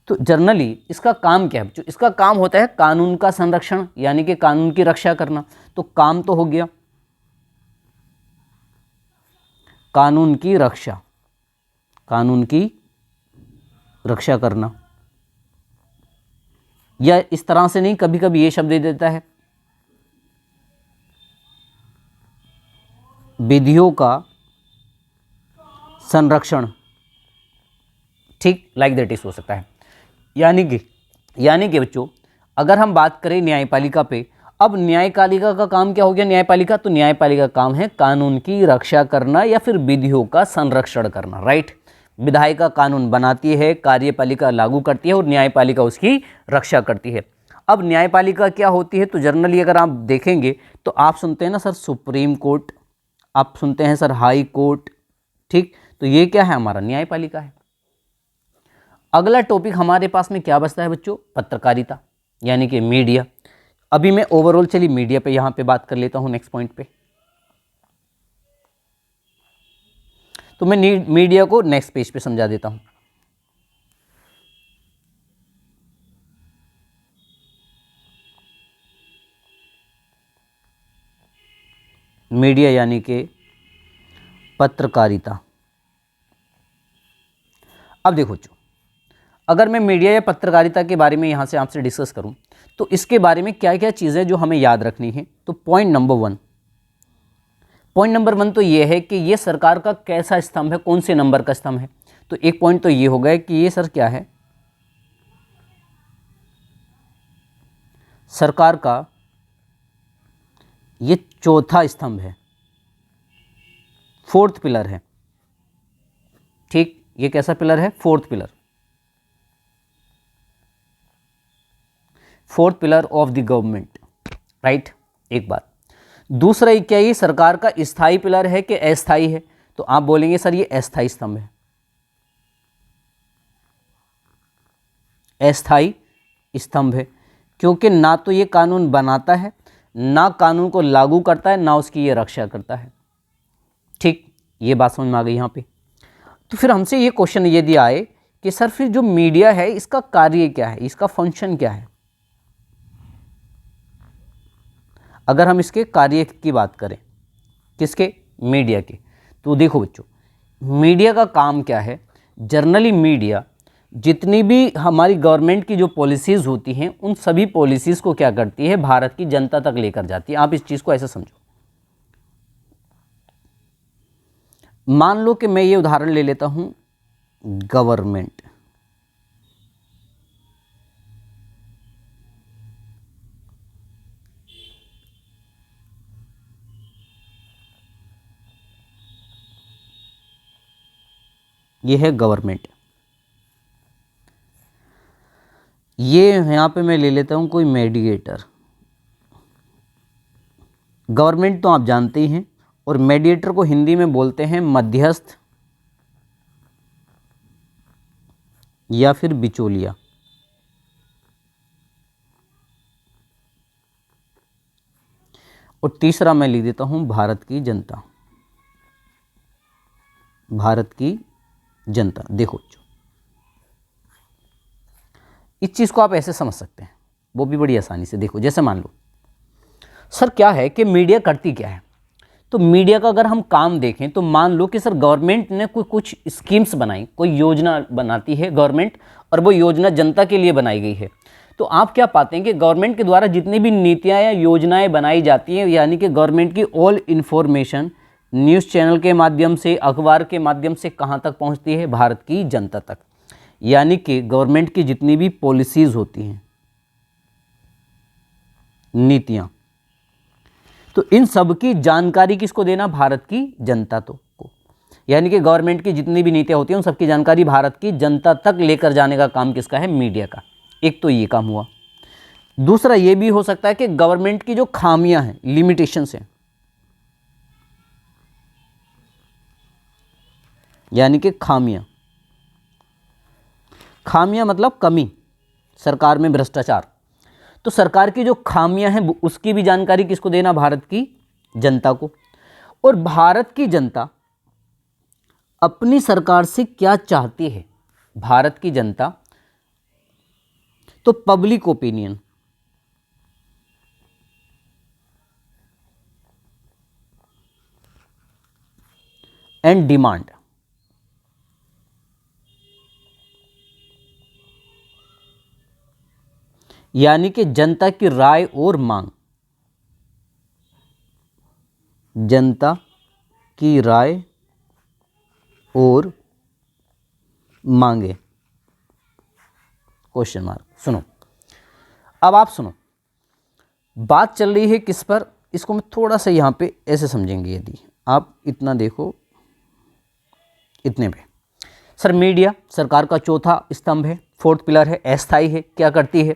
तो जनरली इसका काम क्या है बच्चों? इसका काम होता है कानून का संरक्षण, यानी कि कानून की रक्षा करना। तो काम तो हो गया कानून की रक्षा, कानून की रक्षा करना, या इस तरह से नहीं, कभी कभी ये शब्द दे देता है विधियों का संरक्षण। ठीक, लाइक दैट इज हो सकता है। यानी कि बच्चों अगर हम बात करें न्यायपालिका पे, अब न्यायपालिका का काम क्या हो गया? न्यायपालिका, तो न्यायपालिका का काम है कानून की रक्षा करना या फिर विधियों का संरक्षण करना। राइट, विधायिका कानून बनाती है, कार्यपालिका लागू करती है और न्यायपालिका उसकी रक्षा करती है। अब न्यायपालिका क्या होती है? तो जनरली अगर आप देखेंगे तो आप सुनते हैं ना सर सुप्रीम कोर्ट, आप सुनते हैं सर हाई कोर्ट। ठीक, तो ये क्या है? हमारा न्यायपालिका है। अगला टॉपिक हमारे पास में क्या बचता है बच्चों? पत्रकारिता, यानी कि मीडिया। अभी मैं ओवरऑल चलिए मीडिया पे यहां पे बात कर लेता हूं नेक्स्ट पॉइंट पे। तो मैं मीडिया को नेक्स्ट पेज पे समझा देता हूं। मीडिया यानी कि पत्रकारिता। अब देखो बच्चों, अगर मैं मीडिया या पत्रकारिता के बारे में यहाँ से आपसे डिस्कस करूँ तो इसके बारे में क्या क्या चीज़ें जो हमें याद रखनी है। तो पॉइंट नंबर वन तो ये है कि ये सरकार का कैसा स्तंभ है, कौन से नंबर का स्तंभ है। तो एक पॉइंट तो ये हो गया कि ये सर क्या है? सरकार का ये चौथा स्तंभ है, फोर्थ पिलर है। ठीक, ये कैसा पिलर है? Fourth pillar of the government. Right, एक बात। दूसरा ये क्या, ये सरकार का स्थायी पिलर है कि अस्थायी है? तो आप बोलेंगे सर ये अस्थायी स्तंभ है, अस्थायी स्तंभ है, क्योंकि ना तो ये कानून बनाता है, ना कानून को लागू करता है, ना उसकी ये रक्षा करता है। ठीक, ये बात समझ में आ गई यहाँ पे। तो फिर हमसे ये क्वेश्चन यदि आए कि सर फिर जो मीडिया है इसका कार्य क्या है, इसका फंक्शन क्या है? अगर हम इसके कार्य की बात करें, किसके? मीडिया के, तो देखो बच्चों, मीडिया का काम क्या है? जर्नली मीडिया जितनी भी हमारी गवर्नमेंट की जो पॉलिसीज़ होती हैं उन सभी पॉलिसीज़ को क्या करती है? भारत की जनता तक लेकर जाती है। आप इस चीज़ को ऐसे समझो। मान लो कि मैं ये उदाहरण ले लेता हूं, गवर्नमेंट। ये है गवर्नमेंट। ये यहां पे मैं ले लेता हूं कोई मीडिएटर। गवर्नमेंट तो आप जानते ही हैं, और मीडिएटर को हिंदी में बोलते हैं मध्यस्थ या फिर बिचौलिया। और तीसरा मैं लिख देता हूं भारत की जनता। भारत की जनता। देखो, इस चीज को आप ऐसे समझ सकते हैं, वो भी बड़ी आसानी से। देखो, जैसे मान लो सर क्या है कि मीडिया करती क्या है? तो मीडिया का अगर हम काम देखें तो मान लो कि सर गवर्नमेंट ने कुछ स्कीम्स बनाई, कोई योजना बनाती है गवर्नमेंट, और वो योजना जनता के लिए बनाई गई है। तो आप क्या पाते हैं कि गवर्नमेंट के द्वारा जितनी भी नीतियां या योजनाएं बनाई जाती हैं, यानी कि गवर्नमेंट की ऑल इन्फॉर्मेशन न्यूज़ चैनल के माध्यम से, अखबार के माध्यम से कहाँ तक पहुँचती है? भारत की जनता तक। यानी कि गवर्नमेंट की जितनी भी पॉलिसीज़ होती हैं, नीतियाँ, तो इन सब की जानकारी किसको देना? भारत की जनता को। यानी कि गवर्नमेंट की जितनी भी नीतियाँ होती हैं उन सबकी जानकारी भारत की जनता तक लेकर जाने का काम किसका है? मीडिया का। एक तो ये काम हुआ। दूसरा ये भी हो सकता है कि गवर्नमेंट की जो खामियां हैं, लिमिटेशंस हैं, यानी कि खामियां मतलब कमी, सरकार में भ्रष्टाचार। तो सरकार की जो खामियां हैं उसकी भी जानकारी किसको देना? भारत की जनता को। और भारत की जनता अपनी सरकार से क्या चाहती है? भारत की जनता तो पब्लिक ओपिनियन, एंड डिमांड। यानी कि जनता की राय और मांग। जनता की राय और मांगे, क्वेश्चन मार्क। सुनो, अब आप सुनो, बात चल रही है किस पर? इसको मैं थोड़ा सा यहां पे ऐसे समझेंगे। यदि आप इतना देखो, इतने पे सर मीडिया सरकार का चौथा स्तंभ है, फोर्थ पिलर है, अस्थायी है। क्या करती है?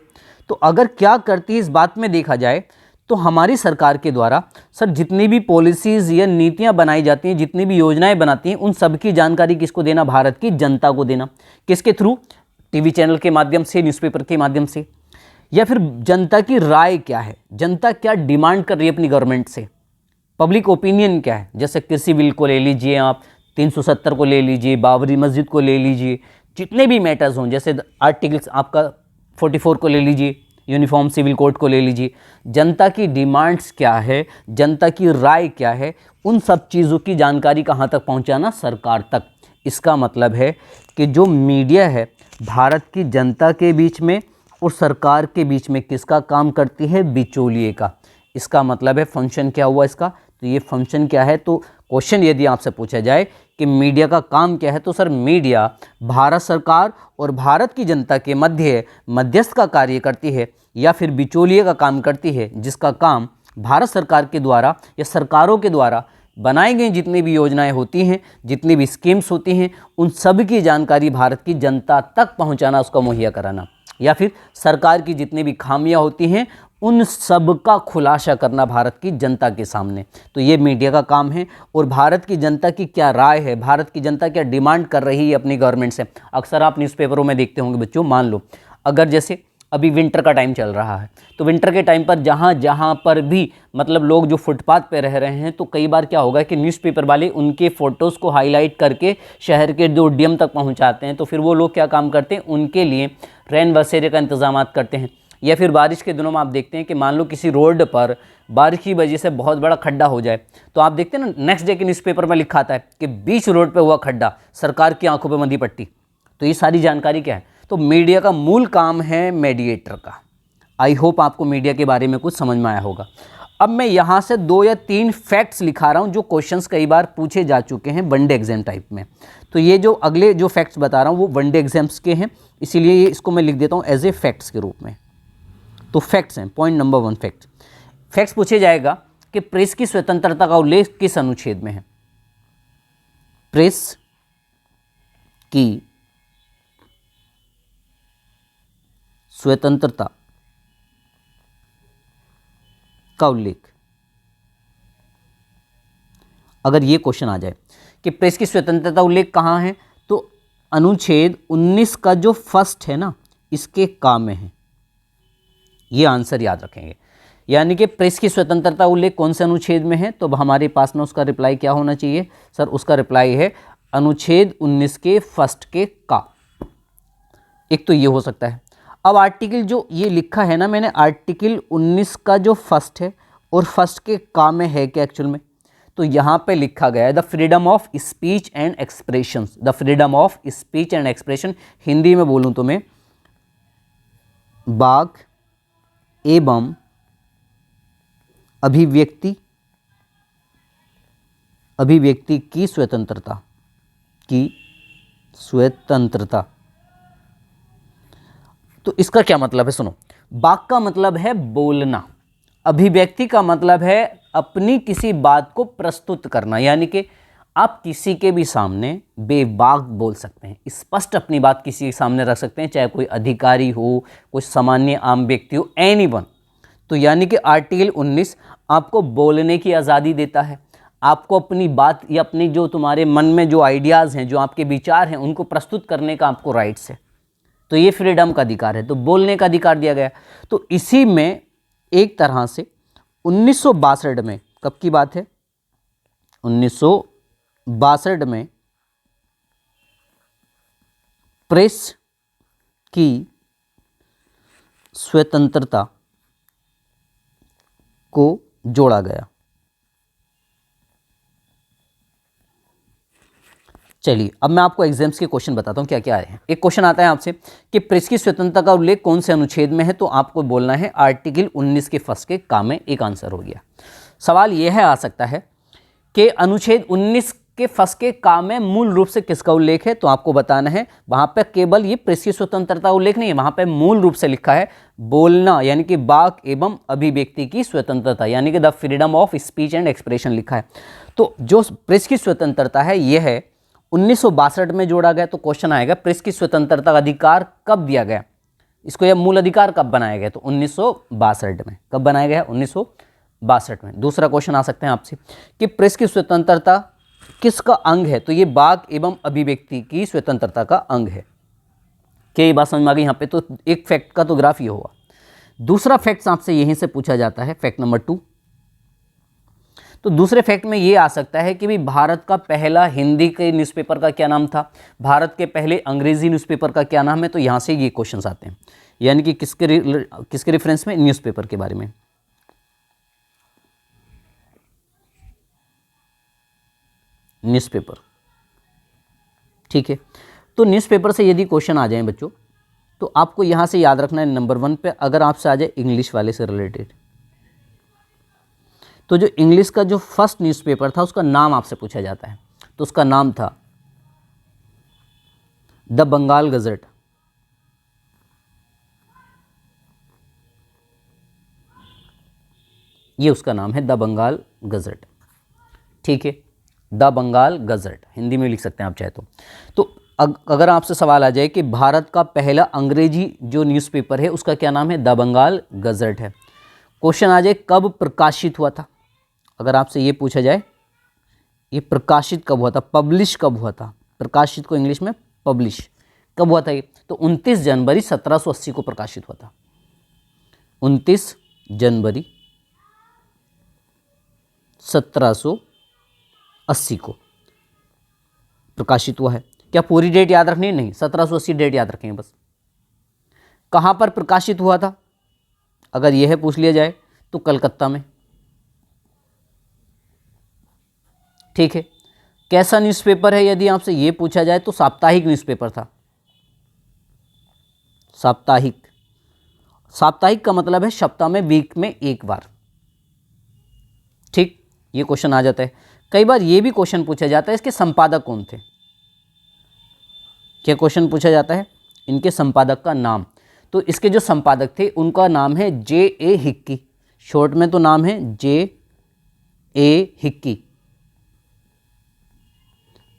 तो अगर क्या करती है इस बात में देखा जाए तो हमारी सरकार के द्वारा सर जितनी भी पॉलिसीज़ या नीतियां बनाई जाती हैं, जितनी भी योजनाएं बनाती हैं, उन सब की जानकारी किसको देना? भारत की जनता को देना। किसके थ्रू? टीवी चैनल के माध्यम से, न्यूज़पेपर के माध्यम से। या फिर जनता की राय क्या है, जनता क्या डिमांड कर रही है अपनी गवर्नमेंट से, पब्लिक ओपिनियन क्या है। जैसे कृषि बिल को ले लीजिए आप, 370 को ले लीजिए, बाबरी मस्जिद को ले लीजिए, जितने भी मैटर्स हों, जैसे आर्टिकल्स आपका 44 को ले लीजिए, यूनिफॉर्म सिविल कोड को ले लीजिए। जनता की डिमांड्स क्या है, जनता की राय क्या है, उन सब चीज़ों की जानकारी कहाँ तक पहुँचाना? सरकार तक। इसका मतलब है कि जो मीडिया है भारत की जनता के बीच में और सरकार के बीच में किसका काम करती है? बिचौलिए का। इसका मतलब है फंक्शन क्या हुआ इसका? तो ये फंक्शन क्या है? तो क्वेश्चन यदि आपसे पूछा जाए कि मीडिया का काम क्या है, तो सर मीडिया भारत सरकार और भारत की जनता के मध्य मध्यस्थ का कार्य करती है, या फिर बिचौलिए का काम करती है, जिसका काम भारत सरकार के द्वारा या सरकारों के द्वारा बनाई गई जितनी भी योजनाएं होती हैं, जितनी भी स्कीम्स होती हैं, उन सब की जानकारी भारत की जनता तक पहुंचाना, उसको मुहैया कराना। या फिर सरकार की जितनी भी खामियां होती हैं उन सब का खुलासा करना भारत की जनता के सामने। तो ये मीडिया का काम है। और भारत की जनता की क्या राय है, भारत की जनता क्या डिमांड कर रही है अपनी गवर्नमेंट से। अक्सर आप न्यूज़पेपरों में देखते होंगे बच्चों, मान लो अगर जैसे अभी विंटर का टाइम चल रहा है, तो विंटर के टाइम पर जहाँ जहाँ पर भी मतलब लोग जो फुटपाथ पे रह रहे हैं, तो कई बार क्या होगा कि न्यूज़पेपर वाले उनके फ़ोटोज़ को हाईलाइट करके शहर के जो डीएम तक पहुँचाते हैं। तो फिर वो लोग क्या काम करते हैं, उनके लिए रैन बसेरे का इंतजाम करते हैं, या फिर बारिश के दिनों में आप देखते हैं कि मान लो किसी रोड पर बारिश की वजह से बहुत बड़ा खड्डा हो जाए, तो आप देखते हैं ना नेक्स्ट डे के न्यूज़पेपर में लिखा आता है कि बीच रोड पे हुआ खड्डा, सरकार की आंखों पे बंधी पट्टी। तो ये सारी जानकारी क्या है? तो मीडिया का मूल काम है मीडिएटर का। आई होप आपको मीडिया के बारे में कुछ समझ में आया होगा। अब मैं यहाँ से 2 या 3 फैक्ट्स लिखा रहा हूँ जो क्वेश्चंस कई बार पूछे जा चुके हैं वनडे एग्जाम टाइप में। तो ये जो अगले जो फैक्ट्स बता रहा हूँ वो वनडे एग्जाम्स के हैं, इसीलिए ये इसको मैं लिख देता हूँ एज ए फैक्ट्स के रूप में। तो फैक्ट्स हैं, पॉइंट नंबर 1 फैक्ट्स पूछे जाएगा कि प्रेस की स्वतंत्रता का उल्लेख किस अनुच्छेद में है? प्रेस की स्वतंत्रता का उल्लेख, अगर ये क्वेश्चन आ जाए कि प्रेस की स्वतंत्रता उल्लेख कहाँ है, तो अनुच्छेद 19 का जो फर्स्ट है ना, इसके काम में है। ये आंसर याद रखेंगे। यानी कि प्रेस की स्वतंत्रता उल्लेख कौन से अनुच्छेद में है, तो हमारे पास में उसका रिप्लाई क्या होना चाहिए सर? उसका रिप्लाई है अनुच्छेद 19 के फर्स्ट के का। एक तो ये हो सकता है। अब आर्टिकल जो ये लिखा है ना मैंने, आर्टिकल 19 का जो फर्स्ट है और फर्स्ट के का में है क्या एक्चुअल में? तो यहाँ पे लिखा गया है the freedom of speech and expression. The freedom of speech and expression, Hindi में बोलूँ तो मैं वाक एवं अभिव्यक्ति की स्वतंत्रता। तो इसका क्या मतलब है? सुनो, वाक का मतलब है बोलना, अभिव्यक्ति का मतलब है अपनी किसी बात को प्रस्तुत करना, यानी कि आप किसी के भी सामने बेबाक बोल सकते हैं, स्पष्ट अपनी बात किसी के सामने रख सकते हैं, चाहे कोई अधिकारी हो, कोई सामान्य आम व्यक्ति हो, एनीवन। तो यानी कि आर्टिकल 19 आपको बोलने की आज़ादी देता है, आपको अपनी बात या अपनी जो तुम्हारे मन में जो आइडियाज़ हैं, जो आपके विचार हैं, उनको प्रस्तुत करने का आपको राइट्स है। तो ये फ्रीडम का अधिकार है, तो बोलने का अधिकार दिया गया। तो इसी में एक तरह से 1962 में, कब की बात है? 1962 में प्रेस की स्वतंत्रता को जोड़ा गया। चलिए अब मैं आपको एग्जाम्स के क्वेश्चन बताता हूँ क्या क्या आए हैं। एक क्वेश्चन आता है आपसे कि प्रेस की स्वतंत्रता का उल्लेख कौन से अनुच्छेद में है, तो आपको बोलना है आर्टिकल 19 के फर्स्ट के का में। एक आंसर हो गया। सवाल यह है आ सकता है कि अनुच्छेद 19 के फर्स्ट के का में मूल रूप से किसका उल्लेख है, तो आपको बताना है वहां पर केवल ये प्रेस की स्वतंत्रता उल्लेख नहीं है, वहां पर मूल रूप से लिखा है बोलना, यानी कि वाक एवं अभिव्यक्ति की स्वतंत्रता, यानी कि the freedom of speech and expression लिखा है। तो जो प्रेस की स्वतंत्रता है यह है 1962 में जोड़ा गया। तो क्वेश्चन आएगा प्रेस की स्वतंत्रता का अधिकार कब दिया गया, इसको यह मूल अधिकार कब बनाया गया, तो 1962 में। कब बनाया गया? 1962 में। दूसरा क्वेश्चन आ सकते हैं आपसे कि प्रेस की स्वतंत्रता किसका अंग है, तो ये वाक एवं अभिव्यक्ति की स्वतंत्रता का अंग है। क्या ये बात समझ में आ गई? यहाँ पे तो एक फैक्ट का तो ग्राफ ही होगा। दूसरा फैक्ट आपसे यहीं से पूछा जाता है, फैक्ट नंबर 2। तो दूसरे फैक्ट में ये आ सकता है कि भी भारत का पहला हिंदी के न्यूज़पेपर का क्या नाम था, भारत के पहले अंग्रेजी न्यूज़पेपर का क्या नाम है, तो यहाँ से ये क्वेश्चंस आते हैं, यानी कि किसके रेफरेंस में? न्यूज़पेपर के बारे में। न्यूज़पेपर, ठीक है। तो न्यूज़पेपर से यदि क्वेश्चन आ जाए बच्चों, तो आपको यहाँ से याद रखना है नंबर 1 पे, अगर आपसे आ जाए इंग्लिश वाले से रिलेटेड, तो जो इंग्लिश का जो फर्स्ट न्यूज़पेपर था उसका नाम आपसे पूछा जाता है, तो उसका नाम था द बंगाल गज़ट। ये उसका नाम है, द बंगाल गज़ट, ठीक है। द बंगाल गज़ट हिंदी में लिख सकते हैं आप चाहे तो अगर आपसे सवाल आ जाए कि भारत का पहला अंग्रेजी जो न्यूज़पेपर है उसका क्या नाम है, द बंगाल गज़ट है। क्वेश्चन आ जाए कब प्रकाशित हुआ था, अगर आपसे ये पूछा जाए ये प्रकाशित कब हुआ था, पब्लिश कब हुआ था, प्रकाशित को इंग्लिश में पब्लिश कब हुआ था ये, तो 29 जनवरी 1780 को प्रकाशित हुआ था। 29 जनवरी 1780 को प्रकाशित हुआ है। क्या पूरी डेट याद रखनी है? नहीं, 1780 डेट याद रखेंगे बस। कहाँ पर प्रकाशित हुआ था, अगर यह पूछ लिया जाए तो कलकत्ता में। ठीक है। कैसा न्यूज़पेपर है यदि आपसे ये पूछा जाए तो साप्ताहिक न्यूज़पेपर था। साप्ताहिक, साप्ताहिक का मतलब है सप्ताह में, वीक में एक बार। ठीक, ये क्वेश्चन आ जाता है। कई बार ये भी क्वेश्चन पूछा जाता है इसके संपादक कौन थे। क्या क्वेश्चन पूछा जाता है, इनके संपादक का नाम। तो इसके जो संपादक थे उनका नाम है J.A. हिक्की, शॉर्ट में तो नाम है J.A. हिक्की,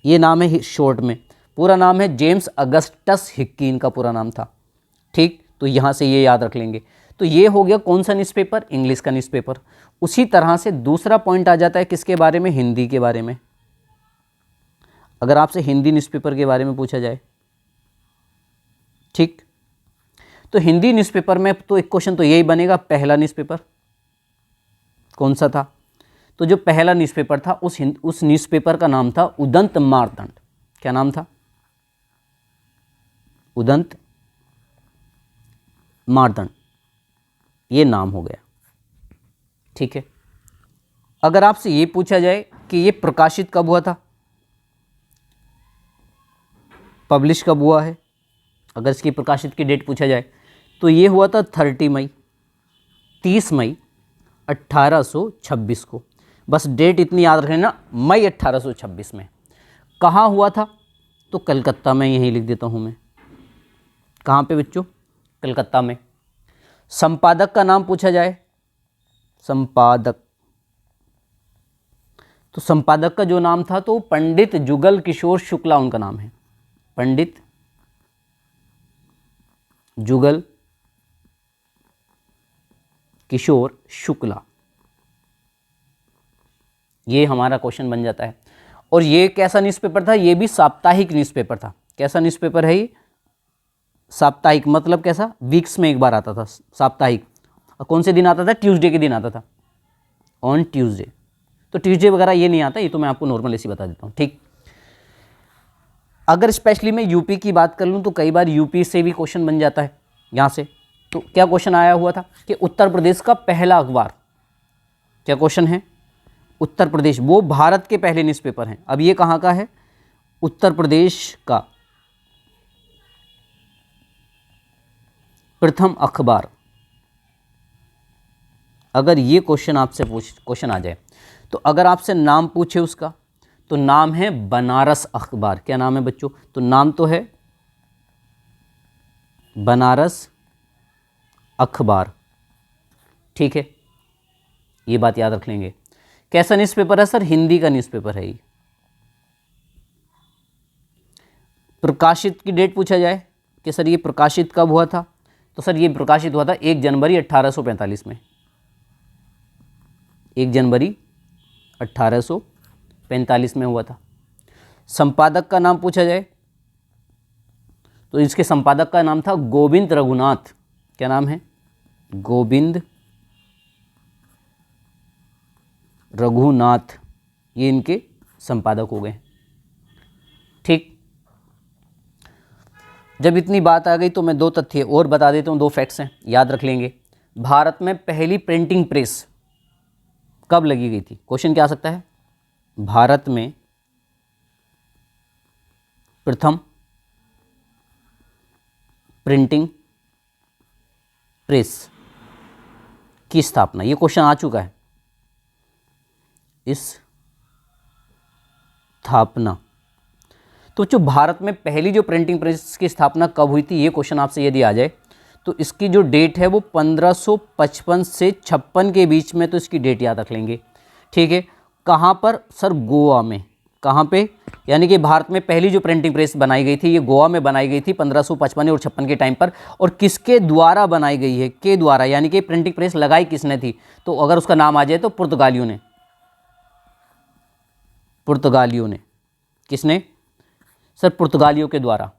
ये नाम है शॉर्ट में। पूरा नाम है जेम्स अगस्टस हिक्की, इनका पूरा नाम था। ठीक, तो यहाँ से ये याद रख लेंगे। तो ये हो गया कौन सा न्यूज़पेपर, इंग्लिश का न्यूज़पेपर। उसी तरह से दूसरा पॉइंट आ जाता है किसके बारे में, हिंदी के बारे में। अगर आपसे हिंदी न्यूज़पेपर के बारे में पूछा जाए, ठीक, तो हिंदी न्यूज़पेपर में तो एक क्वेश्चन तो यही बनेगा, पहला न्यूज़पेपर कौन सा था। तो जो पहला न्यूज़पेपर था उस न्यूज़पेपर का नाम था उदंत मार्तंड। क्या नाम था, उदंत मार्तंड, ये नाम हो गया। ठीक है। अगर आपसे ये पूछा जाए कि ये प्रकाशित कब हुआ था, पब्लिश कब हुआ है, अगर इसकी प्रकाशित की डेट पूछा जाए तो ये हुआ था 30 मई 1826 को। बस डेट इतनी याद रखना ना, मई 1826 में। कहाँ हुआ था, तो कलकत्ता में, यहीं लिख देता हूँ मैं। कहाँ पे बच्चों, कलकत्ता में। संपादक का नाम पूछा जाए, संपादक, तो संपादक का जो नाम था तो पंडित जुगल किशोर शुक्ला उनका नाम है। पंडित जुगल किशोर शुक्ला, ये हमारा क्वेश्चन बन जाता है। और ये कैसा न्यूज़पेपर था, ये भी साप्ताहिक न्यूज़पेपर था। कैसा न्यूज़पेपर है ये, साप्ताहिक, मतलब कैसा, वीक्स में एक बार आता था, साप्ताहिक। और कौन से दिन आता था, ट्यूसडे के दिन आता था, ऑन ट्यूसडे। तो ट्यूसडे वगैरह ये नहीं आता, ये तो मैं आपको नॉर्मल ऐसे बता देता हूँ। ठीक, अगर स्पेशली मैं यूपी की बात कर लूँ तो कई बार यूपी से भी क्वेश्चन बन जाता है यहाँ से। तो क्या क्वेश्चन आया हुआ था कि उत्तर प्रदेश का पहला अखबार, क्या क्वेश्चन है, उत्तर प्रदेश, वो भारत के पहले न्यूज़पेपर हैं। अब ये कहाँ का है, उत्तर प्रदेश का प्रथम अखबार। अगर ये क्वेश्चन आपसे क्वेश्चन आ जाए तो अगर आपसे नाम पूछे उसका, तो नाम है बनारस अखबार। क्या नाम है बच्चों, तो नाम तो है बनारस अखबार। ठीक है, ये बात याद रख लेंगे। कैसा न्यूज़पेपर है सर, हिंदी का न्यूज़पेपर है ये। प्रकाशित की डेट पूछा जाए कि सर ये प्रकाशित कब हुआ था, तो सर ये प्रकाशित हुआ था 1 जनवरी 1845 में। 1 जनवरी 1845 में हुआ था। संपादक का नाम पूछा जाए तो इसके संपादक का नाम था गोविंद रघुनाथ। क्या नाम है, गोविंद रघुनाथ, ये इनके संपादक हो गए। ठीक, जब इतनी बात आ गई तो मैं 2 तथ्य और बता देता हूँ, 2 फैक्ट्स हैं, याद रख लेंगे। भारत में पहली प्रिंटिंग प्रेस कब लगी गई थी, क्वेश्चन क्या आ सकता है, भारत में प्रथम प्रिंटिंग प्रेस की स्थापना, ये क्वेश्चन आ चुका है। इस स्थापना, तो जो भारत में पहली जो प्रिंटिंग प्रेस की स्थापना कब हुई थी, ये क्वेश्चन आपसे यदि आ जाए तो इसकी जो डेट है वो 1555 से 56 के बीच में, तो इसकी डेट याद रख लेंगे। ठीक है, कहाँ पर सर, गोवा में। कहाँ पे, यानी कि भारत में पहली जो प्रिंटिंग प्रेस बनाई गई थी ये गोवा में बनाई गई थी 1555 और 56 के टाइम पर। और किसके द्वारा बनाई गई है, के द्वारा, यानी कि प्रिंटिंग प्रेस लगाई किसने थी, तो अगर उसका नाम आ जाए तो पुर्तगालियों ने। पुर्तगालियों ने, किसने सर, पुर्तगालियों के द्वारा।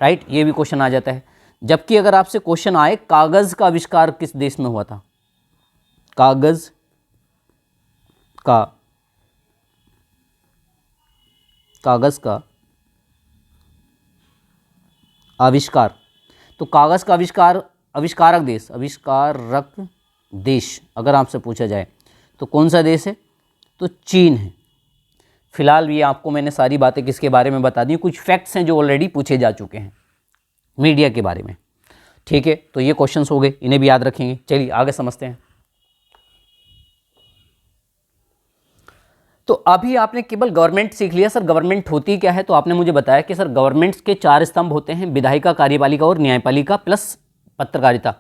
राइट, ये भी क्वेश्चन आ जाता है। जबकि अगर आपसे क्वेश्चन आए कागज का आविष्कार किस देश में हुआ था, कागज का आविष्कार, तो कागज का आविष्कार आविष्कारक देश, आविष्कारक देश अगर आपसे पूछा जाए तो कौन सा देश है, तो चीन है। फिलहाल ये आपको मैंने सारी बातें किसके बारे में बता दी, कुछ फैक्ट्स हैं जो ऑलरेडी पूछे जा चुके हैं मीडिया के बारे में। ठीक है, तो ये क्वेश्चंस हो गए, इन्हें भी याद रखेंगे। चलिए आगे समझते हैं। तो अभी आपने केवल गवर्नमेंट सीख लिया। सर गवर्नमेंट होती क्या है, तो आपने मुझे बताया कि सर गवर्नमेंट्स के 4 स्तंभ होते हैं, विधायिका, कार्यपालिका और न्यायपालिका प्लस पत्रकारिता।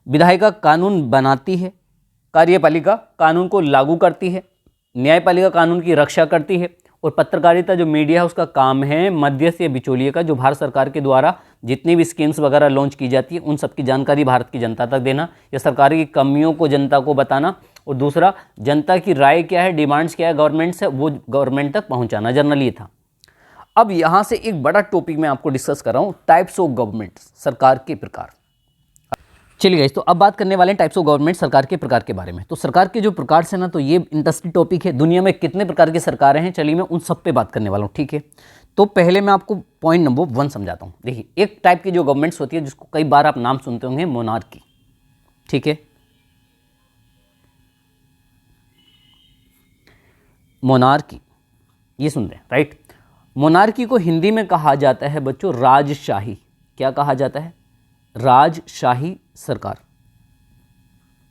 विधायिका कानून बनाती है, कार्यपालिका कानून को लागू करती है, न्यायपालिका कानून की रक्षा करती है, और पत्रकारिता जो मीडिया है उसका काम है मध्यस्थ या बिचौलिए का, जो भारत सरकार के द्वारा जितनी भी स्कीम्स वगैरह लॉन्च की जाती है उन सब की जानकारी भारत की जनता तक देना, या सरकार की कमियों को जनता को बताना, और दूसरा जनता की राय क्या है, डिमांड्स क्या है गवर्नमेंट से, वो गवर्नमेंट तक पहुंचाना, जनरली ये था। अब यहाँ से एक बड़ा टॉपिक मैं आपको डिस्कस कर रहा हूँ, टाइप्स ऑफ गवर्नमेंट, सरकार के प्रकार। चलिए गाइस, तो अब बात करने वाले हैं टाइप्स ऑफ गवर्नमेंट, सरकार के प्रकार के बारे में। तो सरकार के जो प्रकार से ना, तो ये इंटरेस्टिंग टॉपिक है। दुनिया में कितने प्रकार की सरकारें हैं, चलिए मैं उन सब पे बात करने वाला हूँ। ठीक है, तो पहले मैं आपको पॉइंट नंबर 1 समझाता हूँ। देखिए, एक टाइप की जो गवर्नमेंट्स होती है जिसको कई बार आप नाम सुनते होंगे, मोनार्की। ठीक है, मोनार्की, ये सुन रहे हैं राइट। मोनार्की को हिंदी में कहा जाता है बच्चों राजशाही। क्या कहा जाता है, राजशाही सरकार,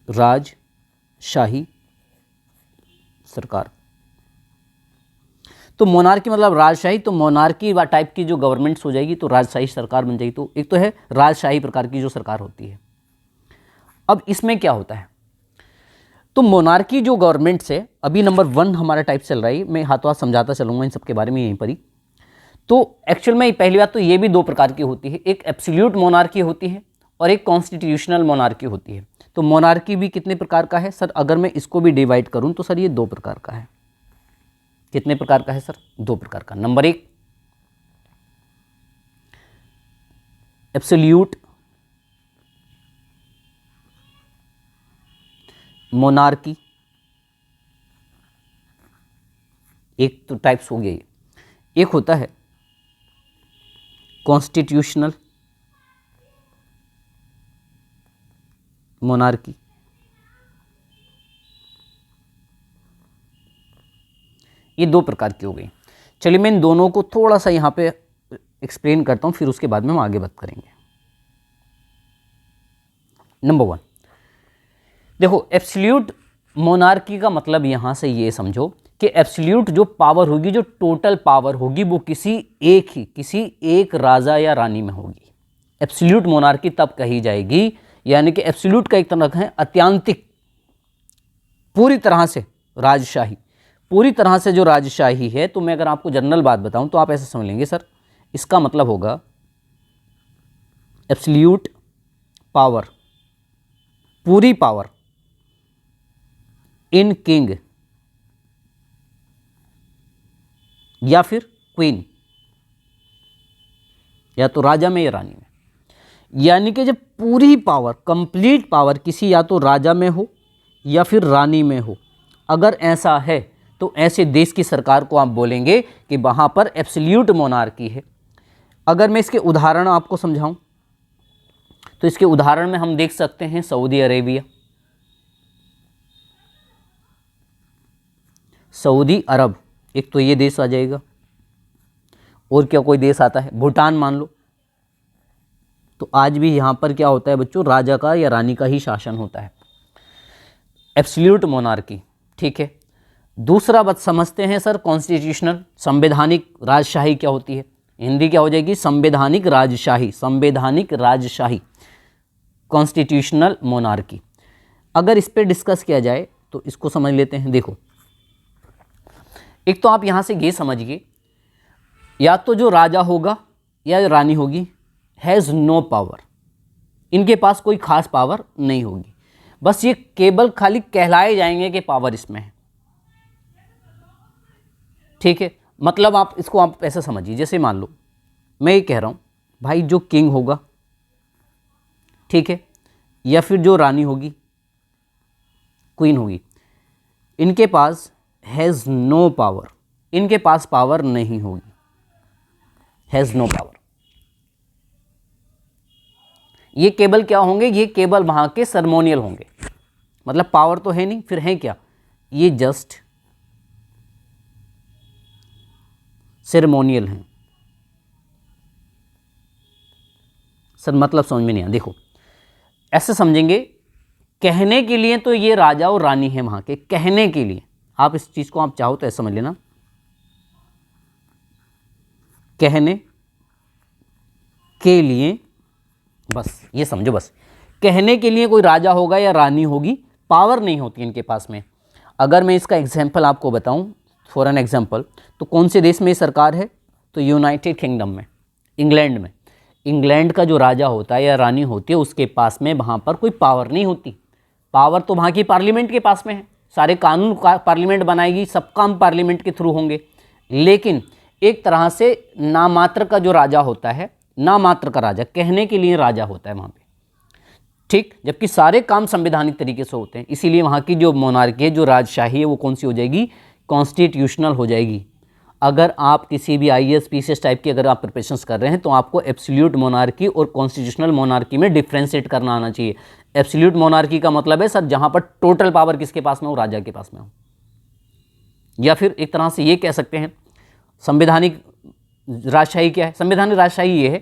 राजशाही सरकार। तो मोनार्की मतलब राजशाही, तो मोनार्की टाइप की जो गवर्नमेंट्स हो जाएगी तो राजशाही सरकार बन जाएगी। तो एक तो है राजशाही प्रकार की जो सरकार होती है। अब इसमें क्या होता है, तो मोनार्की जो गवर्नमेंट्स है, अभी नंबर 1 हमारा टाइप चल रहा है, मैं हाथों हाथ समझाता चलूंगा इन सबके बारे में यहीं पर ही। तो एक्चुअल में पहली बात तो ये भी 2 प्रकार की होती है, एक एब्सोल्यूट मोनार्की होती है और एक कॉन्स्टिट्यूशनल मोनार्की होती है। तो मोनार्की भी कितने प्रकार का है सर, अगर मैं इसको भी डिवाइड करूं तो सर ये 2 प्रकार का है। कितने प्रकार का है सर, 2 प्रकार का। नंबर 1 एब्सोल्यूट मोनार्की, एक तो टाइप्स हो गया ये। एक होता है कॉन्स्टिट्यूशनल मोनार्की, ये 2 प्रकार की हो गई। चलिए मैं इन दोनों को थोड़ा सा यहाँ पे एक्सप्लेन करता हूँ, फिर उसके बाद में हम आगे बात करेंगे। नंबर 1 देखो, एब्सोल्यूट मोनार्की का मतलब यहाँ से ये समझो कि एब्सोल्यूट जो पावर होगी, जो टोटल पावर होगी, वो किसी एक राजा या रानी में होगी। एब्सोल्यूट मोनार्की तब कही जाएगी, यानी कि एब्सोल्यूट का एक तरह है अत्यांतिक, पूरी तरह से राजशाही, पूरी तरह से जो राजशाही है। तो मैं अगर आपको जनरल बात बताऊं तो आप ऐसे समझ लेंगे सर, इसका मतलब होगा एब्सोल्यूट पावर, पूरी पावर इन किंग या फिर क्वीन, या तो राजा में या रानी में। यानी कि जब पूरी पावर, कंप्लीट पावर किसी या तो राजा में हो या फिर रानी में हो, अगर ऐसा है तो ऐसे देश की सरकार को आप बोलेंगे कि वहां पर एब्सोल्यूट मोनार्की है। अगर मैं इसके उदाहरण आपको समझाऊं तो इसके उदाहरण में हम देख सकते हैं सऊदी अरेबिया, सऊदी अरब, एक तो ये देश आ जाएगा। और क्या कोई देश आता है, भूटान मान लो। तो आज भी यहां पर क्या होता है बच्चों, राजा का या रानी का ही शासन होता है, एब्सोल्यूट मोनार्की। ठीक है, दूसरा बात समझते हैं सर, कॉन्स्टिट्यूशनल, संवैधानिक राजशाही क्या होती है, हिंदी क्या हो जाएगी, संवैधानिक राजशाही, संवैधानिक राजशाही, कॉन्स्टिट्यूशनल मोनार्की। अगर इस पर डिस्कस किया जाए तो इसको समझ लेते हैं। देखो, एक तो आप यहां से ये समझिए, या तो जो राजा होगा या जो रानी होगी हैज़ नो पावर, इनके पास कोई खास पावर नहीं होगी, बस ये केवल खाली कहलाए जाएंगे कि पावर इसमें है। ठीक है, मतलब आप इसको आप ऐसा समझिए, जैसे मान लो मैं ये कह रहा हूं भाई, जो किंग होगा, ठीक है, या फिर जो रानी होगी, क्वीन होगी, इनके पास हैज़ नो पावर, इनके पास पावर नहीं होगी, हैज़ नो पावर। ये केवल क्या होंगे, ये केवल वहाँ के सेरेमोनियल होंगे, मतलब पावर तो है नहीं, फिर है क्या, ये जस्ट सेरेमोनियल हैं। सर मतलब समझ में नहीं आया, देखो ऐसे समझेंगे, कहने के लिए तो ये राजा और रानी है वहाँ के, कहने के लिए, आप इस चीज़ को आप चाहो तो ऐसे समझ लेना, कहने के लिए, बस ये समझो, बस कहने के लिए कोई राजा होगा या रानी होगी, पावर नहीं होती इनके पास में। अगर मैं इसका एग्जाम्पल आपको बताऊं, फॉर एन एग्जाम्पल, तो कौन से देश में ये सरकार है, तो यूनाइटेड किंगडम में, इंग्लैंड में। इंग्लैंड का जो राजा होता है या रानी होती है, उसके पास में वहाँ पर कोई पावर नहीं होती, पावर तो वहाँ की पार्लियामेंट के पास में है, सारे कानून पार्लियामेंट बनाएगी, सब काम पार्लियामेंट के थ्रू होंगे। लेकिन एक तरह से नामात्र का जो राजा होता है, नामात्र का राजा, कहने के लिए राजा होता है वहाँ पे, ठीक, जबकि सारे काम संवैधानिक तरीके से होते हैं। इसीलिए वहाँ की जो मोनार्की है, जो राजशाही है, वो कौन सी हो जाएगी, कॉन्स्टिट्यूशनल हो जाएगी। अगर आप किसी भी IAS PCS टाइप की अगर आप प्रिपरेशंस कर रहे हैं, तो आपको एब्सोल्यूट मोनार्की और कॉन्स्टिट्यूशनल मोनार्की में डिफ्रेंशिएट करना आना चाहिए। एब्सोल्यूट मोनार्की का मतलब है सर जहाँ पर टोटल पावर किसके पास में हो, राजा के पास में हो, या फिर एक तरह से ये कह सकते हैं संवैधानिक राजशाही क्या है, संवैधानिक राजशाही ये है,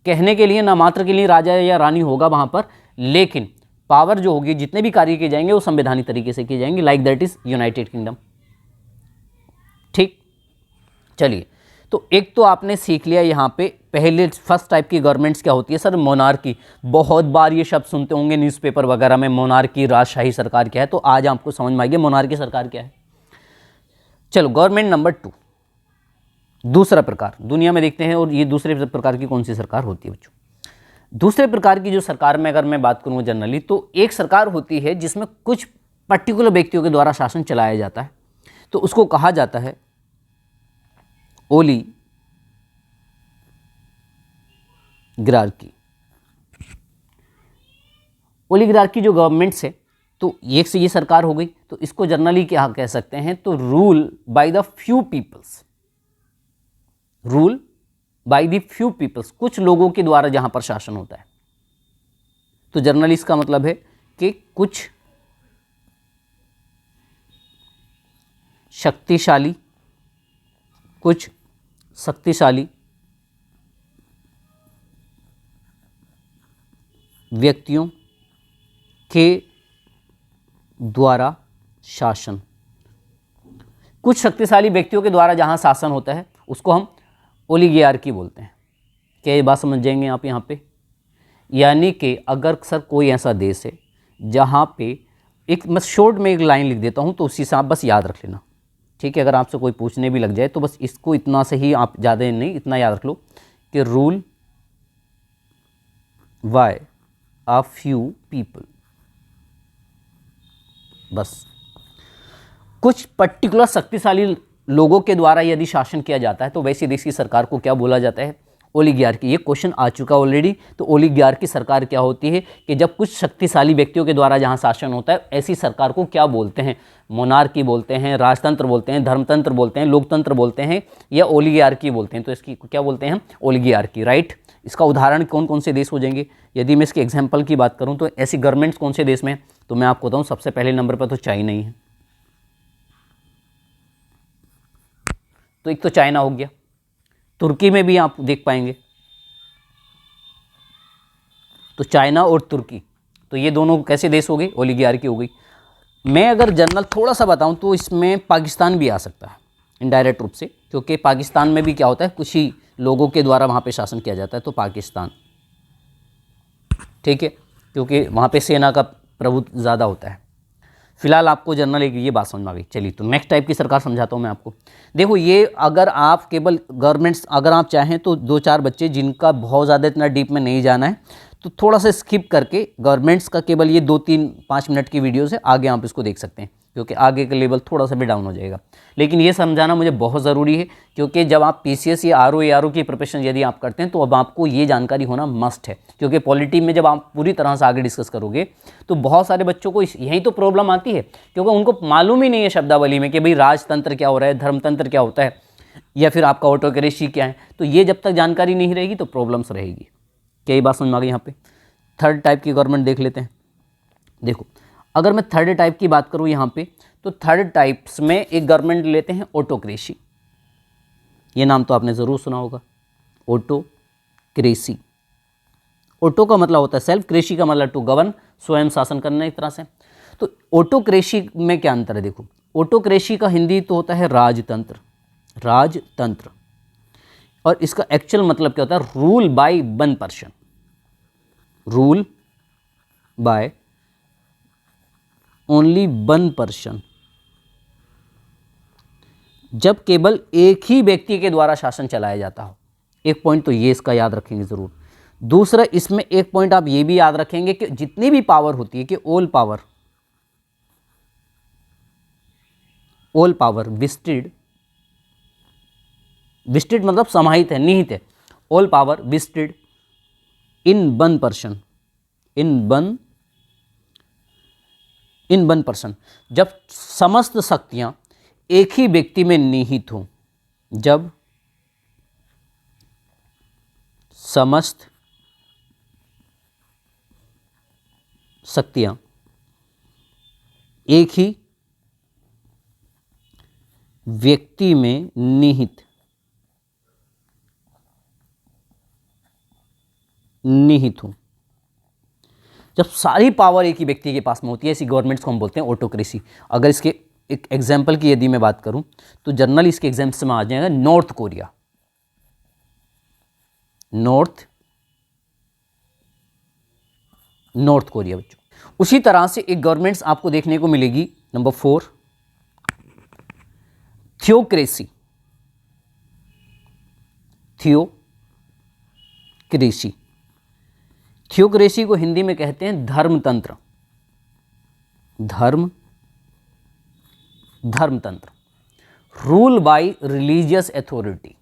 कहने के लिए ना मात्र के लिए राजा या रानी होगा वहाँ पर, लेकिन पावर जो होगी, जितने भी कार्य किए जाएंगे वो संवैधानिक तरीके से किए जाएंगे, like that is United kingdom. ठीक, चलिए, तो एक तो आपने सीख लिया यहाँ पे, पहले फर्स्ट टाइप की गवर्नमेंट्स क्या होती है सर, मोनार्की। बहुत बार ये शब्द सुनते होंगे न्यूज़पेपर वगैरह में, मोनार्की, राजशाही सरकार क्या है, तो आज आपको समझ में आएगी मोनार्की सरकार क्या है। चलो गवर्नमेंट नंबर 2, दूसरा प्रकार दुनिया में देखते हैं, और ये दूसरे प्रकार की कौन सी सरकार होती है बच्चों। दूसरे प्रकार की जो सरकार में अगर मैं बात करूँ जनरली, तो एक सरकार होती है जिसमें कुछ पर्टिकुलर व्यक्तियों के द्वारा शासन चलाया जाता है, तो उसको कहा जाता है ओलिगार्की। ओलिगार्की जो गवर्नमेंट्स है, तो एक से ये सरकार हो गई, तो इसको जनरली क्या कह सकते हैं, तो rule by the few peoples, rule by the few peoples, कुछ लोगों के द्वारा जहां पर शासन होता है। तो जनरली इसका मतलब है कि कुछ शक्तिशाली व्यक्तियों के द्वारा शासन, कुछ शक्तिशाली व्यक्तियों के द्वारा जहां शासन होता है उसको हम ओलिगार्की बोलते हैं। क्या ये बात समझ जाएंगे आप यहाँ पे, यानी कि अगर सर कोई ऐसा देश है जहाँ पे एक, मैं शॉर्ट में एक लाइन लिख देता हूँ तो उसी से आप बस याद रख लेना, ठीक है। अगर आपसे कोई पूछने भी लग जाए तो बस इसको इतना से ही, आप ज़्यादा नहीं, इतना याद रख लो कि rule by a few people, बस कुछ पर्टिकुलर शक्तिशाली लोगों के द्वारा यदि शासन किया जाता है तो वैसे देश की सरकार को क्या बोला जाता है, ओलिगार्की। ये क्वेश्चन आ चुका ऑलरेडी। तो ओलिगार्की सरकार क्या होती है कि जब कुछ शक्तिशाली व्यक्तियों के द्वारा जहां शासन होता है, ऐसी सरकार को क्या बोलते हैं, मोनार्की बोलते हैं, राजतंत्र बोलते हैं, धर्मतंत्र बोलते हैं, लोकतंत्र बोलते हैं, या ओलिगार्की बोलते हैं। तो इसकी क्या बोलते हैं, ओलिगार्की, राइट। इसका उदाहरण कौन कौन से देश हो जाएंगे, यदि मैं इसके एग्जाम्पल की बात करूँ तो ऐसी गवर्नमेंट्स कौन से देश में, तो मैं आपको बताऊँ सबसे पहले नंबर पर तो चाइना ही है। तो एक तो चाइना हो गया, तुर्की में भी आप देख पाएंगे, तो चाइना और तुर्की, तो ये दोनों कैसे देश हो गए, ओलिगार्की हो गई। मैं अगर जनरल थोड़ा सा बताऊं तो इसमें पाकिस्तान भी आ सकता है इनडायरेक्ट रूप से, क्योंकि पाकिस्तान में भी क्या होता है, कुछ ही लोगों के द्वारा वहाँ पे शासन किया जाता है, तो पाकिस्तान, ठीक है, क्योंकि वहाँ पे सेना का प्रभुत्व ज़्यादा होता है। फिलहाल आपको जनरल एक ये बात समझ में आ गई। चलिए तो नेक्स्ट टाइप की सरकार समझाता हूँ मैं आपको। देखो ये अगर आप केवल गवर्नमेंट्स, अगर आप चाहें तो 2-4 बच्चे जिनका बहुत ज़्यादा इतना डीप में नहीं जाना है, तो थोड़ा सा स्किप करके गवर्नमेंट्स का केवल ये 2-3-5 मिनट की वीडियोस है, आगे आप इसको देख सकते हैं, क्योंकि आगे का लेवल थोड़ा सा भी डाउन हो जाएगा। लेकिन ये समझाना मुझे बहुत ज़रूरी है, क्योंकि जब आप PCS या RO की प्रिपरेशन यदि आप करते हैं तो अब आपको ये जानकारी होना मस्ट है, क्योंकि पॉलिटी में जब आप पूरी तरह से आगे डिस्कस करोगे तो बहुत सारे बच्चों को यही तो प्रॉब्लम आती है, क्योंकि उनको मालूम ही नहीं है शब्दावली में कि भाई राजतंत्र क्या हो रहा है, धर्मतंत्र क्या होता है, या फिर आपका ऑटोक्रेसी क्या है। तो ये जब तक जानकारी नहीं रहेगी तो प्रॉब्लम्स रहेगी। क्या ये बात समझ में आ गई यहाँ पे। थर्ड टाइप की गवर्नमेंट देख लेते हैं। देखो, अगर मैं थर्ड टाइप की बात करूं यहाँ पे, तो थर्ड टाइप्स में एक गवर्नमेंट लेते हैं ऑटोक्रेसी। ये नाम तो आपने ज़रूर सुना होगा, ऑटोक्रेसी। ऑटो का मतलब होता है सेल्फ, क्रेसी का मतलब टू गवर्न, स्वयं शासन करना एक तरह से। तो ऑटोक्रेसी में क्या अंतर है? देखो, ऑटोक्रेसी का हिंदी तो होता है राजतंत्र, राजतंत्र, और इसका एक्चुअल मतलब क्या होता है? Rule by one person, rule by only one person. जब केवल एक ही व्यक्ति के द्वारा शासन चलाया जाता हो। एक पॉइंट तो ये इसका याद रखेंगे ज़रूर। दूसरा, इसमें एक पॉइंट आप ये भी याद रखेंगे कि जितनी भी पावर होती है कि ऑल पावर, ऑल पावर विस्टेड, विस्टेड मतलब समाहित है, निहित है, all power विस्टेड in one person, in one person. जब समस्त शक्तियां एक ही व्यक्ति में निहित हों, जब समस्त शक्तियां एक ही व्यक्ति में निहित हों, जब सारी पावर एक ही व्यक्ति के पास में होती है, ऐसी गवर्नमेंट्स को हम बोलते हैं ऑटोक्रेसी। अगर इसके एक एग्जाम्पल की यदि मैं बात करूं, तो जनरल इसके एग्जाम्पल में आ जाएगा नॉर्थ कोरिया, नॉर्थ कोरिया बच्चों। उसी तरह से एक गवर्नमेंट्स आपको देखने को मिलेगी, नंबर 4, थियोक्रेसी, थियोक्रेसी। थियोक्रेसी को हिंदी में कहते हैं धर्मतंत्र, धर्मतंत्र, रूल बाय रिलीजियस अथॉरिटी।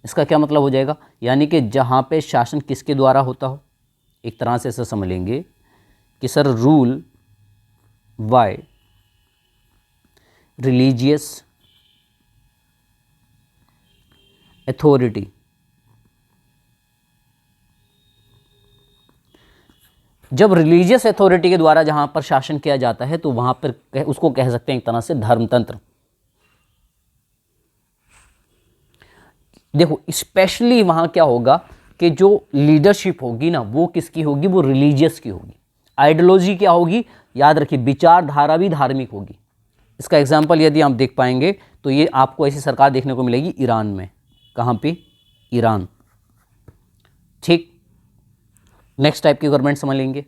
इसका क्या मतलब हो जाएगा? यानी कि जहां पे शासन किसके द्वारा होता हो, एक तरह से ऐसा समझ लेंगे कि sir rule by religious authority. जब रिलीजियस अथॉरिटी के द्वारा जहां पर शासन किया जाता है, तो वहां पर उसको कह सकते हैं एक तरह से धर्मतंत्र। देखो, स्पेशली वहां क्या होगा कि जो लीडरशिप होगी ना, वो किसकी होगी? वो रिलीजियस की होगी। आइडियोलॉजी क्या होगी? याद रखिए, विचारधारा भी धार्मिक होगी। इसका एग्जाम्पल यदि आप देख पाएंगे तो ये आपको ऐसी सरकार देखने को मिलेगी ईरान में। कहां पे? ईरान। ठीक, नेक्स्ट टाइप की गवर्नमेंट समझ लेंगे,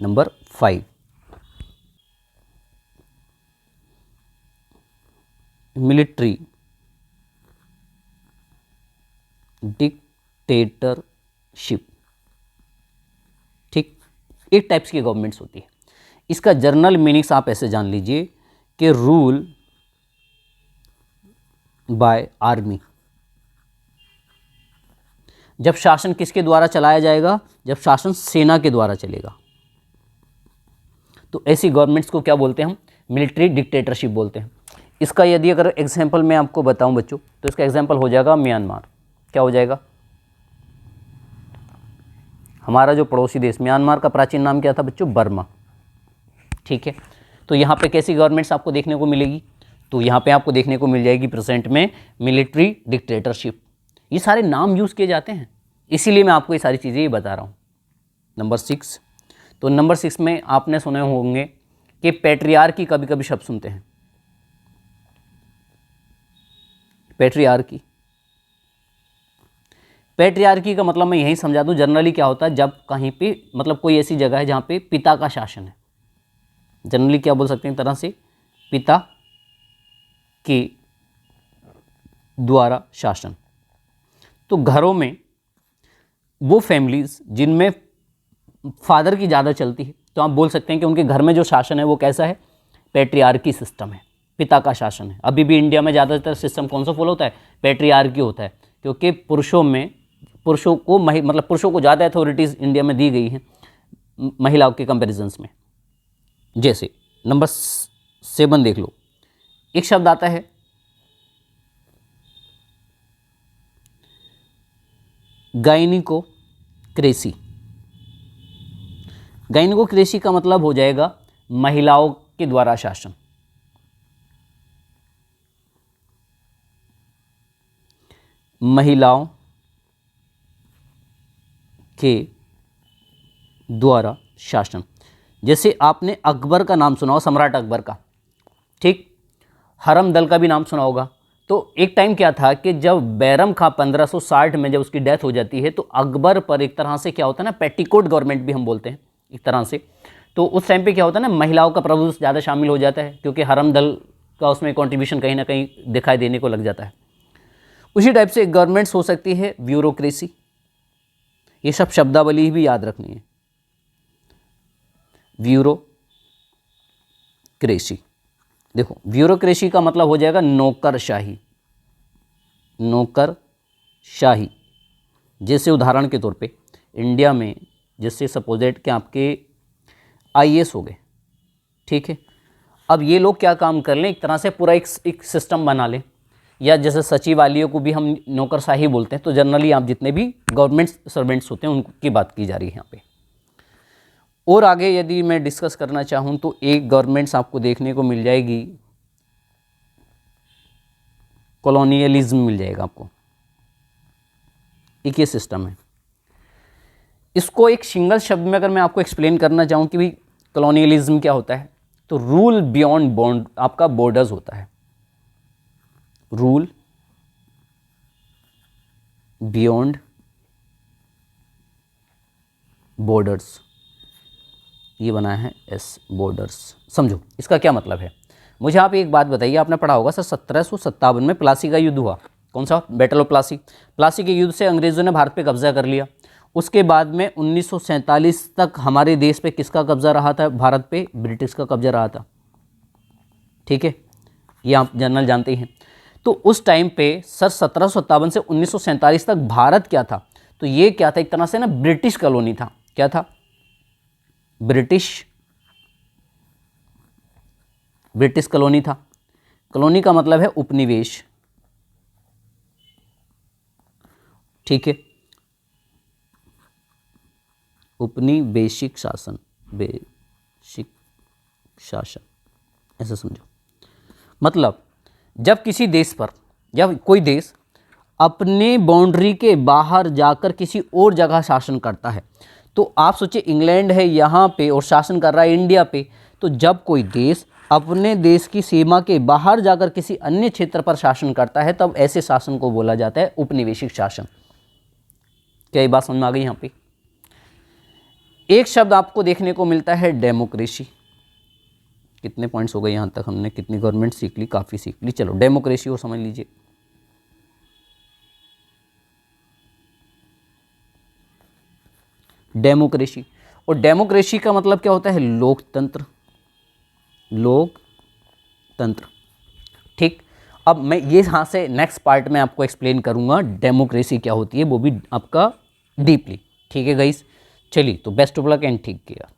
नंबर 5, मिलिट्री डिक्टेटरशिप। ठीक, एक टाइप्स की गवर्नमेंट्स होती है। इसका जर्नल मीनिंग्स आप ऐसे जान लीजिए कि रूल बाय आर्मी। जब शासन किसके द्वारा चलाया जाएगा? जब शासन सेना के द्वारा चलेगा, तो ऐसी गवर्नमेंट्स को क्या बोलते हैं हम? मिलिट्री डिक्टेटरशिप बोलते हैं। इसका यदि अगर एग्जाम्पल मैं आपको बताऊं बच्चों, तो इसका एग्जाम्पल हो जाएगा म्यांमार। क्या हो जाएगा? हमारा जो पड़ोसी देश म्यांमार का प्राचीन नाम क्या था बच्चों? बर्मा। ठीक है, तो यहाँ पे कैसी गवर्नमेंट्स आपको देखने को मिलेगी? तो यहाँ पे आपको देखने को मिल जाएगी प्रेजेंट में मिलिट्री डिक्टेटरशिप। ये सारे नाम यूज़ किए जाते हैं, इसीलिए मैं आपको ये सारी चीज़ें ही बता रहा हूँ। नंबर 6, तो नंबर 6 में आपने सुने होंगे कि पैट्रियार्की, कभी कभी शब्द सुनते हैं पैट्रियार्की। पैट्रियार्की का मतलब मैं यही समझा दूं, जनरली क्या होता है, जब कहीं पे मतलब कोई ऐसी जगह है जहाँ पे पिता का शासन है, जनरली क्या बोल सकते हैं तरह से, पिता के द्वारा शासन। तो घरों में वो फैमिलीज जिनमें फादर की ज़्यादा चलती है, तो आप बोल सकते हैं कि उनके घर में जो शासन है वो कैसा है? पैट्रियार्की सिस्टम है, पिता का शासन है। अभी भी इंडिया में ज़्यादातर सिस्टम कौन सा फॉलो होता है? पैट्रियार्की होता है, क्योंकि पुरुषों को ज़्यादा अथॉरिटीज़ इंडिया में दी गई हैं महिलाओं के कंपेरिजन्स में। जैसे नंबर 7 देख लो, एक शब्द आता है गायनिकोक्रेसी। गाइनोक्रेसी का मतलब हो जाएगा महिलाओं के द्वारा शासन। महिलाओं के द्वारा शासन। जैसे आपने अकबर का नाम सुना हो, सम्राट अकबर का, ठीक, हरम दल का भी नाम सुना होगा। तो एक टाइम क्या था कि जब बैरम खां 1560 में जब उसकी डेथ हो जाती है तो अकबर पर एक तरह से क्या होता है ना, पेटीकोट गवर्नमेंट भी हम बोलते हैं एक तरह से। तो उस टाइम पे क्या होता है ना, महिलाओं का प्रभुत्व ज़्यादा शामिल हो जाता है, क्योंकि हरम दल का उसमें कंट्रीब्यूशन कहीं ना कहीं दिखाई देने को लग जाता है। उसी टाइप से एक गवर्नमेंट्स हो सकती है ब्यूरोक्रेसी। ये सब शब्दावली भी याद रखनी है। ब्यूरोक्रेसी, देखो ब्यूरोक्रेसी का मतलब हो जाएगा नौकरशाही। नौकरशाही, जैसे उदाहरण के तौर पे इंडिया में जैसे सपोजेट कि आपके आईएएस हो गए, ठीक है। अब ये लोग क्या काम कर लें, एक तरह से पूरा एक सिस्टम बना लें, या जैसे सचिवालयों को भी हम नौकरशाही बोलते हैं। तो जनरली आप जितने भी गवर्नमेंट सर्वेंट्स होते हैं उनकी बात की जा रही है यहाँ पे। और आगे यदि मैं डिस्कस करना चाहूँ तो एक गवर्नमेंट्स आपको देखने को मिल जाएगी, कॉलोनियलिज्म मिल जाएगा आपको। एक ये सिस्टम है। इसको एक सिंगल शब्द में अगर मैं आपको एक्सप्लेन करना चाहूँ कि भाई कॉलोनियलिज्म क्या होता है, तो रूल बियॉन्ड बॉन्ड, आपका बॉर्डर्स होता है। रूल बियॉन्ड बॉर्डर्स, ये बनाया है एस, बॉर्डर्स। समझो इसका क्या मतलब है। मुझे आप एक बात बताइए, आपने पढ़ा होगा सर 1757 में प्लासी का युद्ध हुआ। कौन सा? Battle of Plassey. प्लासी के युद्ध से अंग्रेज़ों ने भारत पे कब्जा कर लिया। उसके बाद में 1947 तक हमारे देश पे किसका कब्जा रहा था? भारत पे ब्रिटिश का कब्जा रहा था, ठीक है, ये आप जनरल जानते ही हैं। तो उस टाइम पे सर 1757 से 1947 तक भारत क्या था? तो ये क्या था, एक तरह से ना ब्रिटिश कॉलोनी था। क्या था? ब्रिटिश कॉलोनी था। कॉलोनी का मतलब है उपनिवेश, ठीक है, उपनिवेशिक शासन, बेसिक शासन, ऐसा समझो। मतलब जब किसी देश पर या कोई देश अपने बाउंड्री के बाहर जाकर किसी और जगह शासन करता है, तो आप सोचिए इंग्लैंड है यहाँ पे और शासन कर रहा है इंडिया पे, तो जब कोई देश अपने देश की सीमा के बाहर जाकर किसी अन्य क्षेत्र पर शासन करता है तब ऐसे शासन को बोला जाता है उपनिवेशिक शासन। क्या ये बात समझ में आ गई? यहाँ पे एक शब्द आपको देखने को मिलता है डेमोक्रेसी। कितने पॉइंट्स हो गए यहाँ तक? हमने कितनी गवर्नमेंट सीख ली? काफ़ी सीख ली। चलो डेमोक्रेसी को समझ लीजिए। डेमोक्रेसी, और डेमोक्रेसी का मतलब क्या होता है? लोकतंत्र। लोकतंत्र, ठीक। अब मैं ये यहाँ से नेक्स्ट पार्ट में आपको एक्सप्लेन करूँगा डेमोक्रेसी क्या होती है, वो भी आपका डीपली, ठीक है गाइस। चलिए, तो बेस्ट ऑफ लक एंड ठीक किया।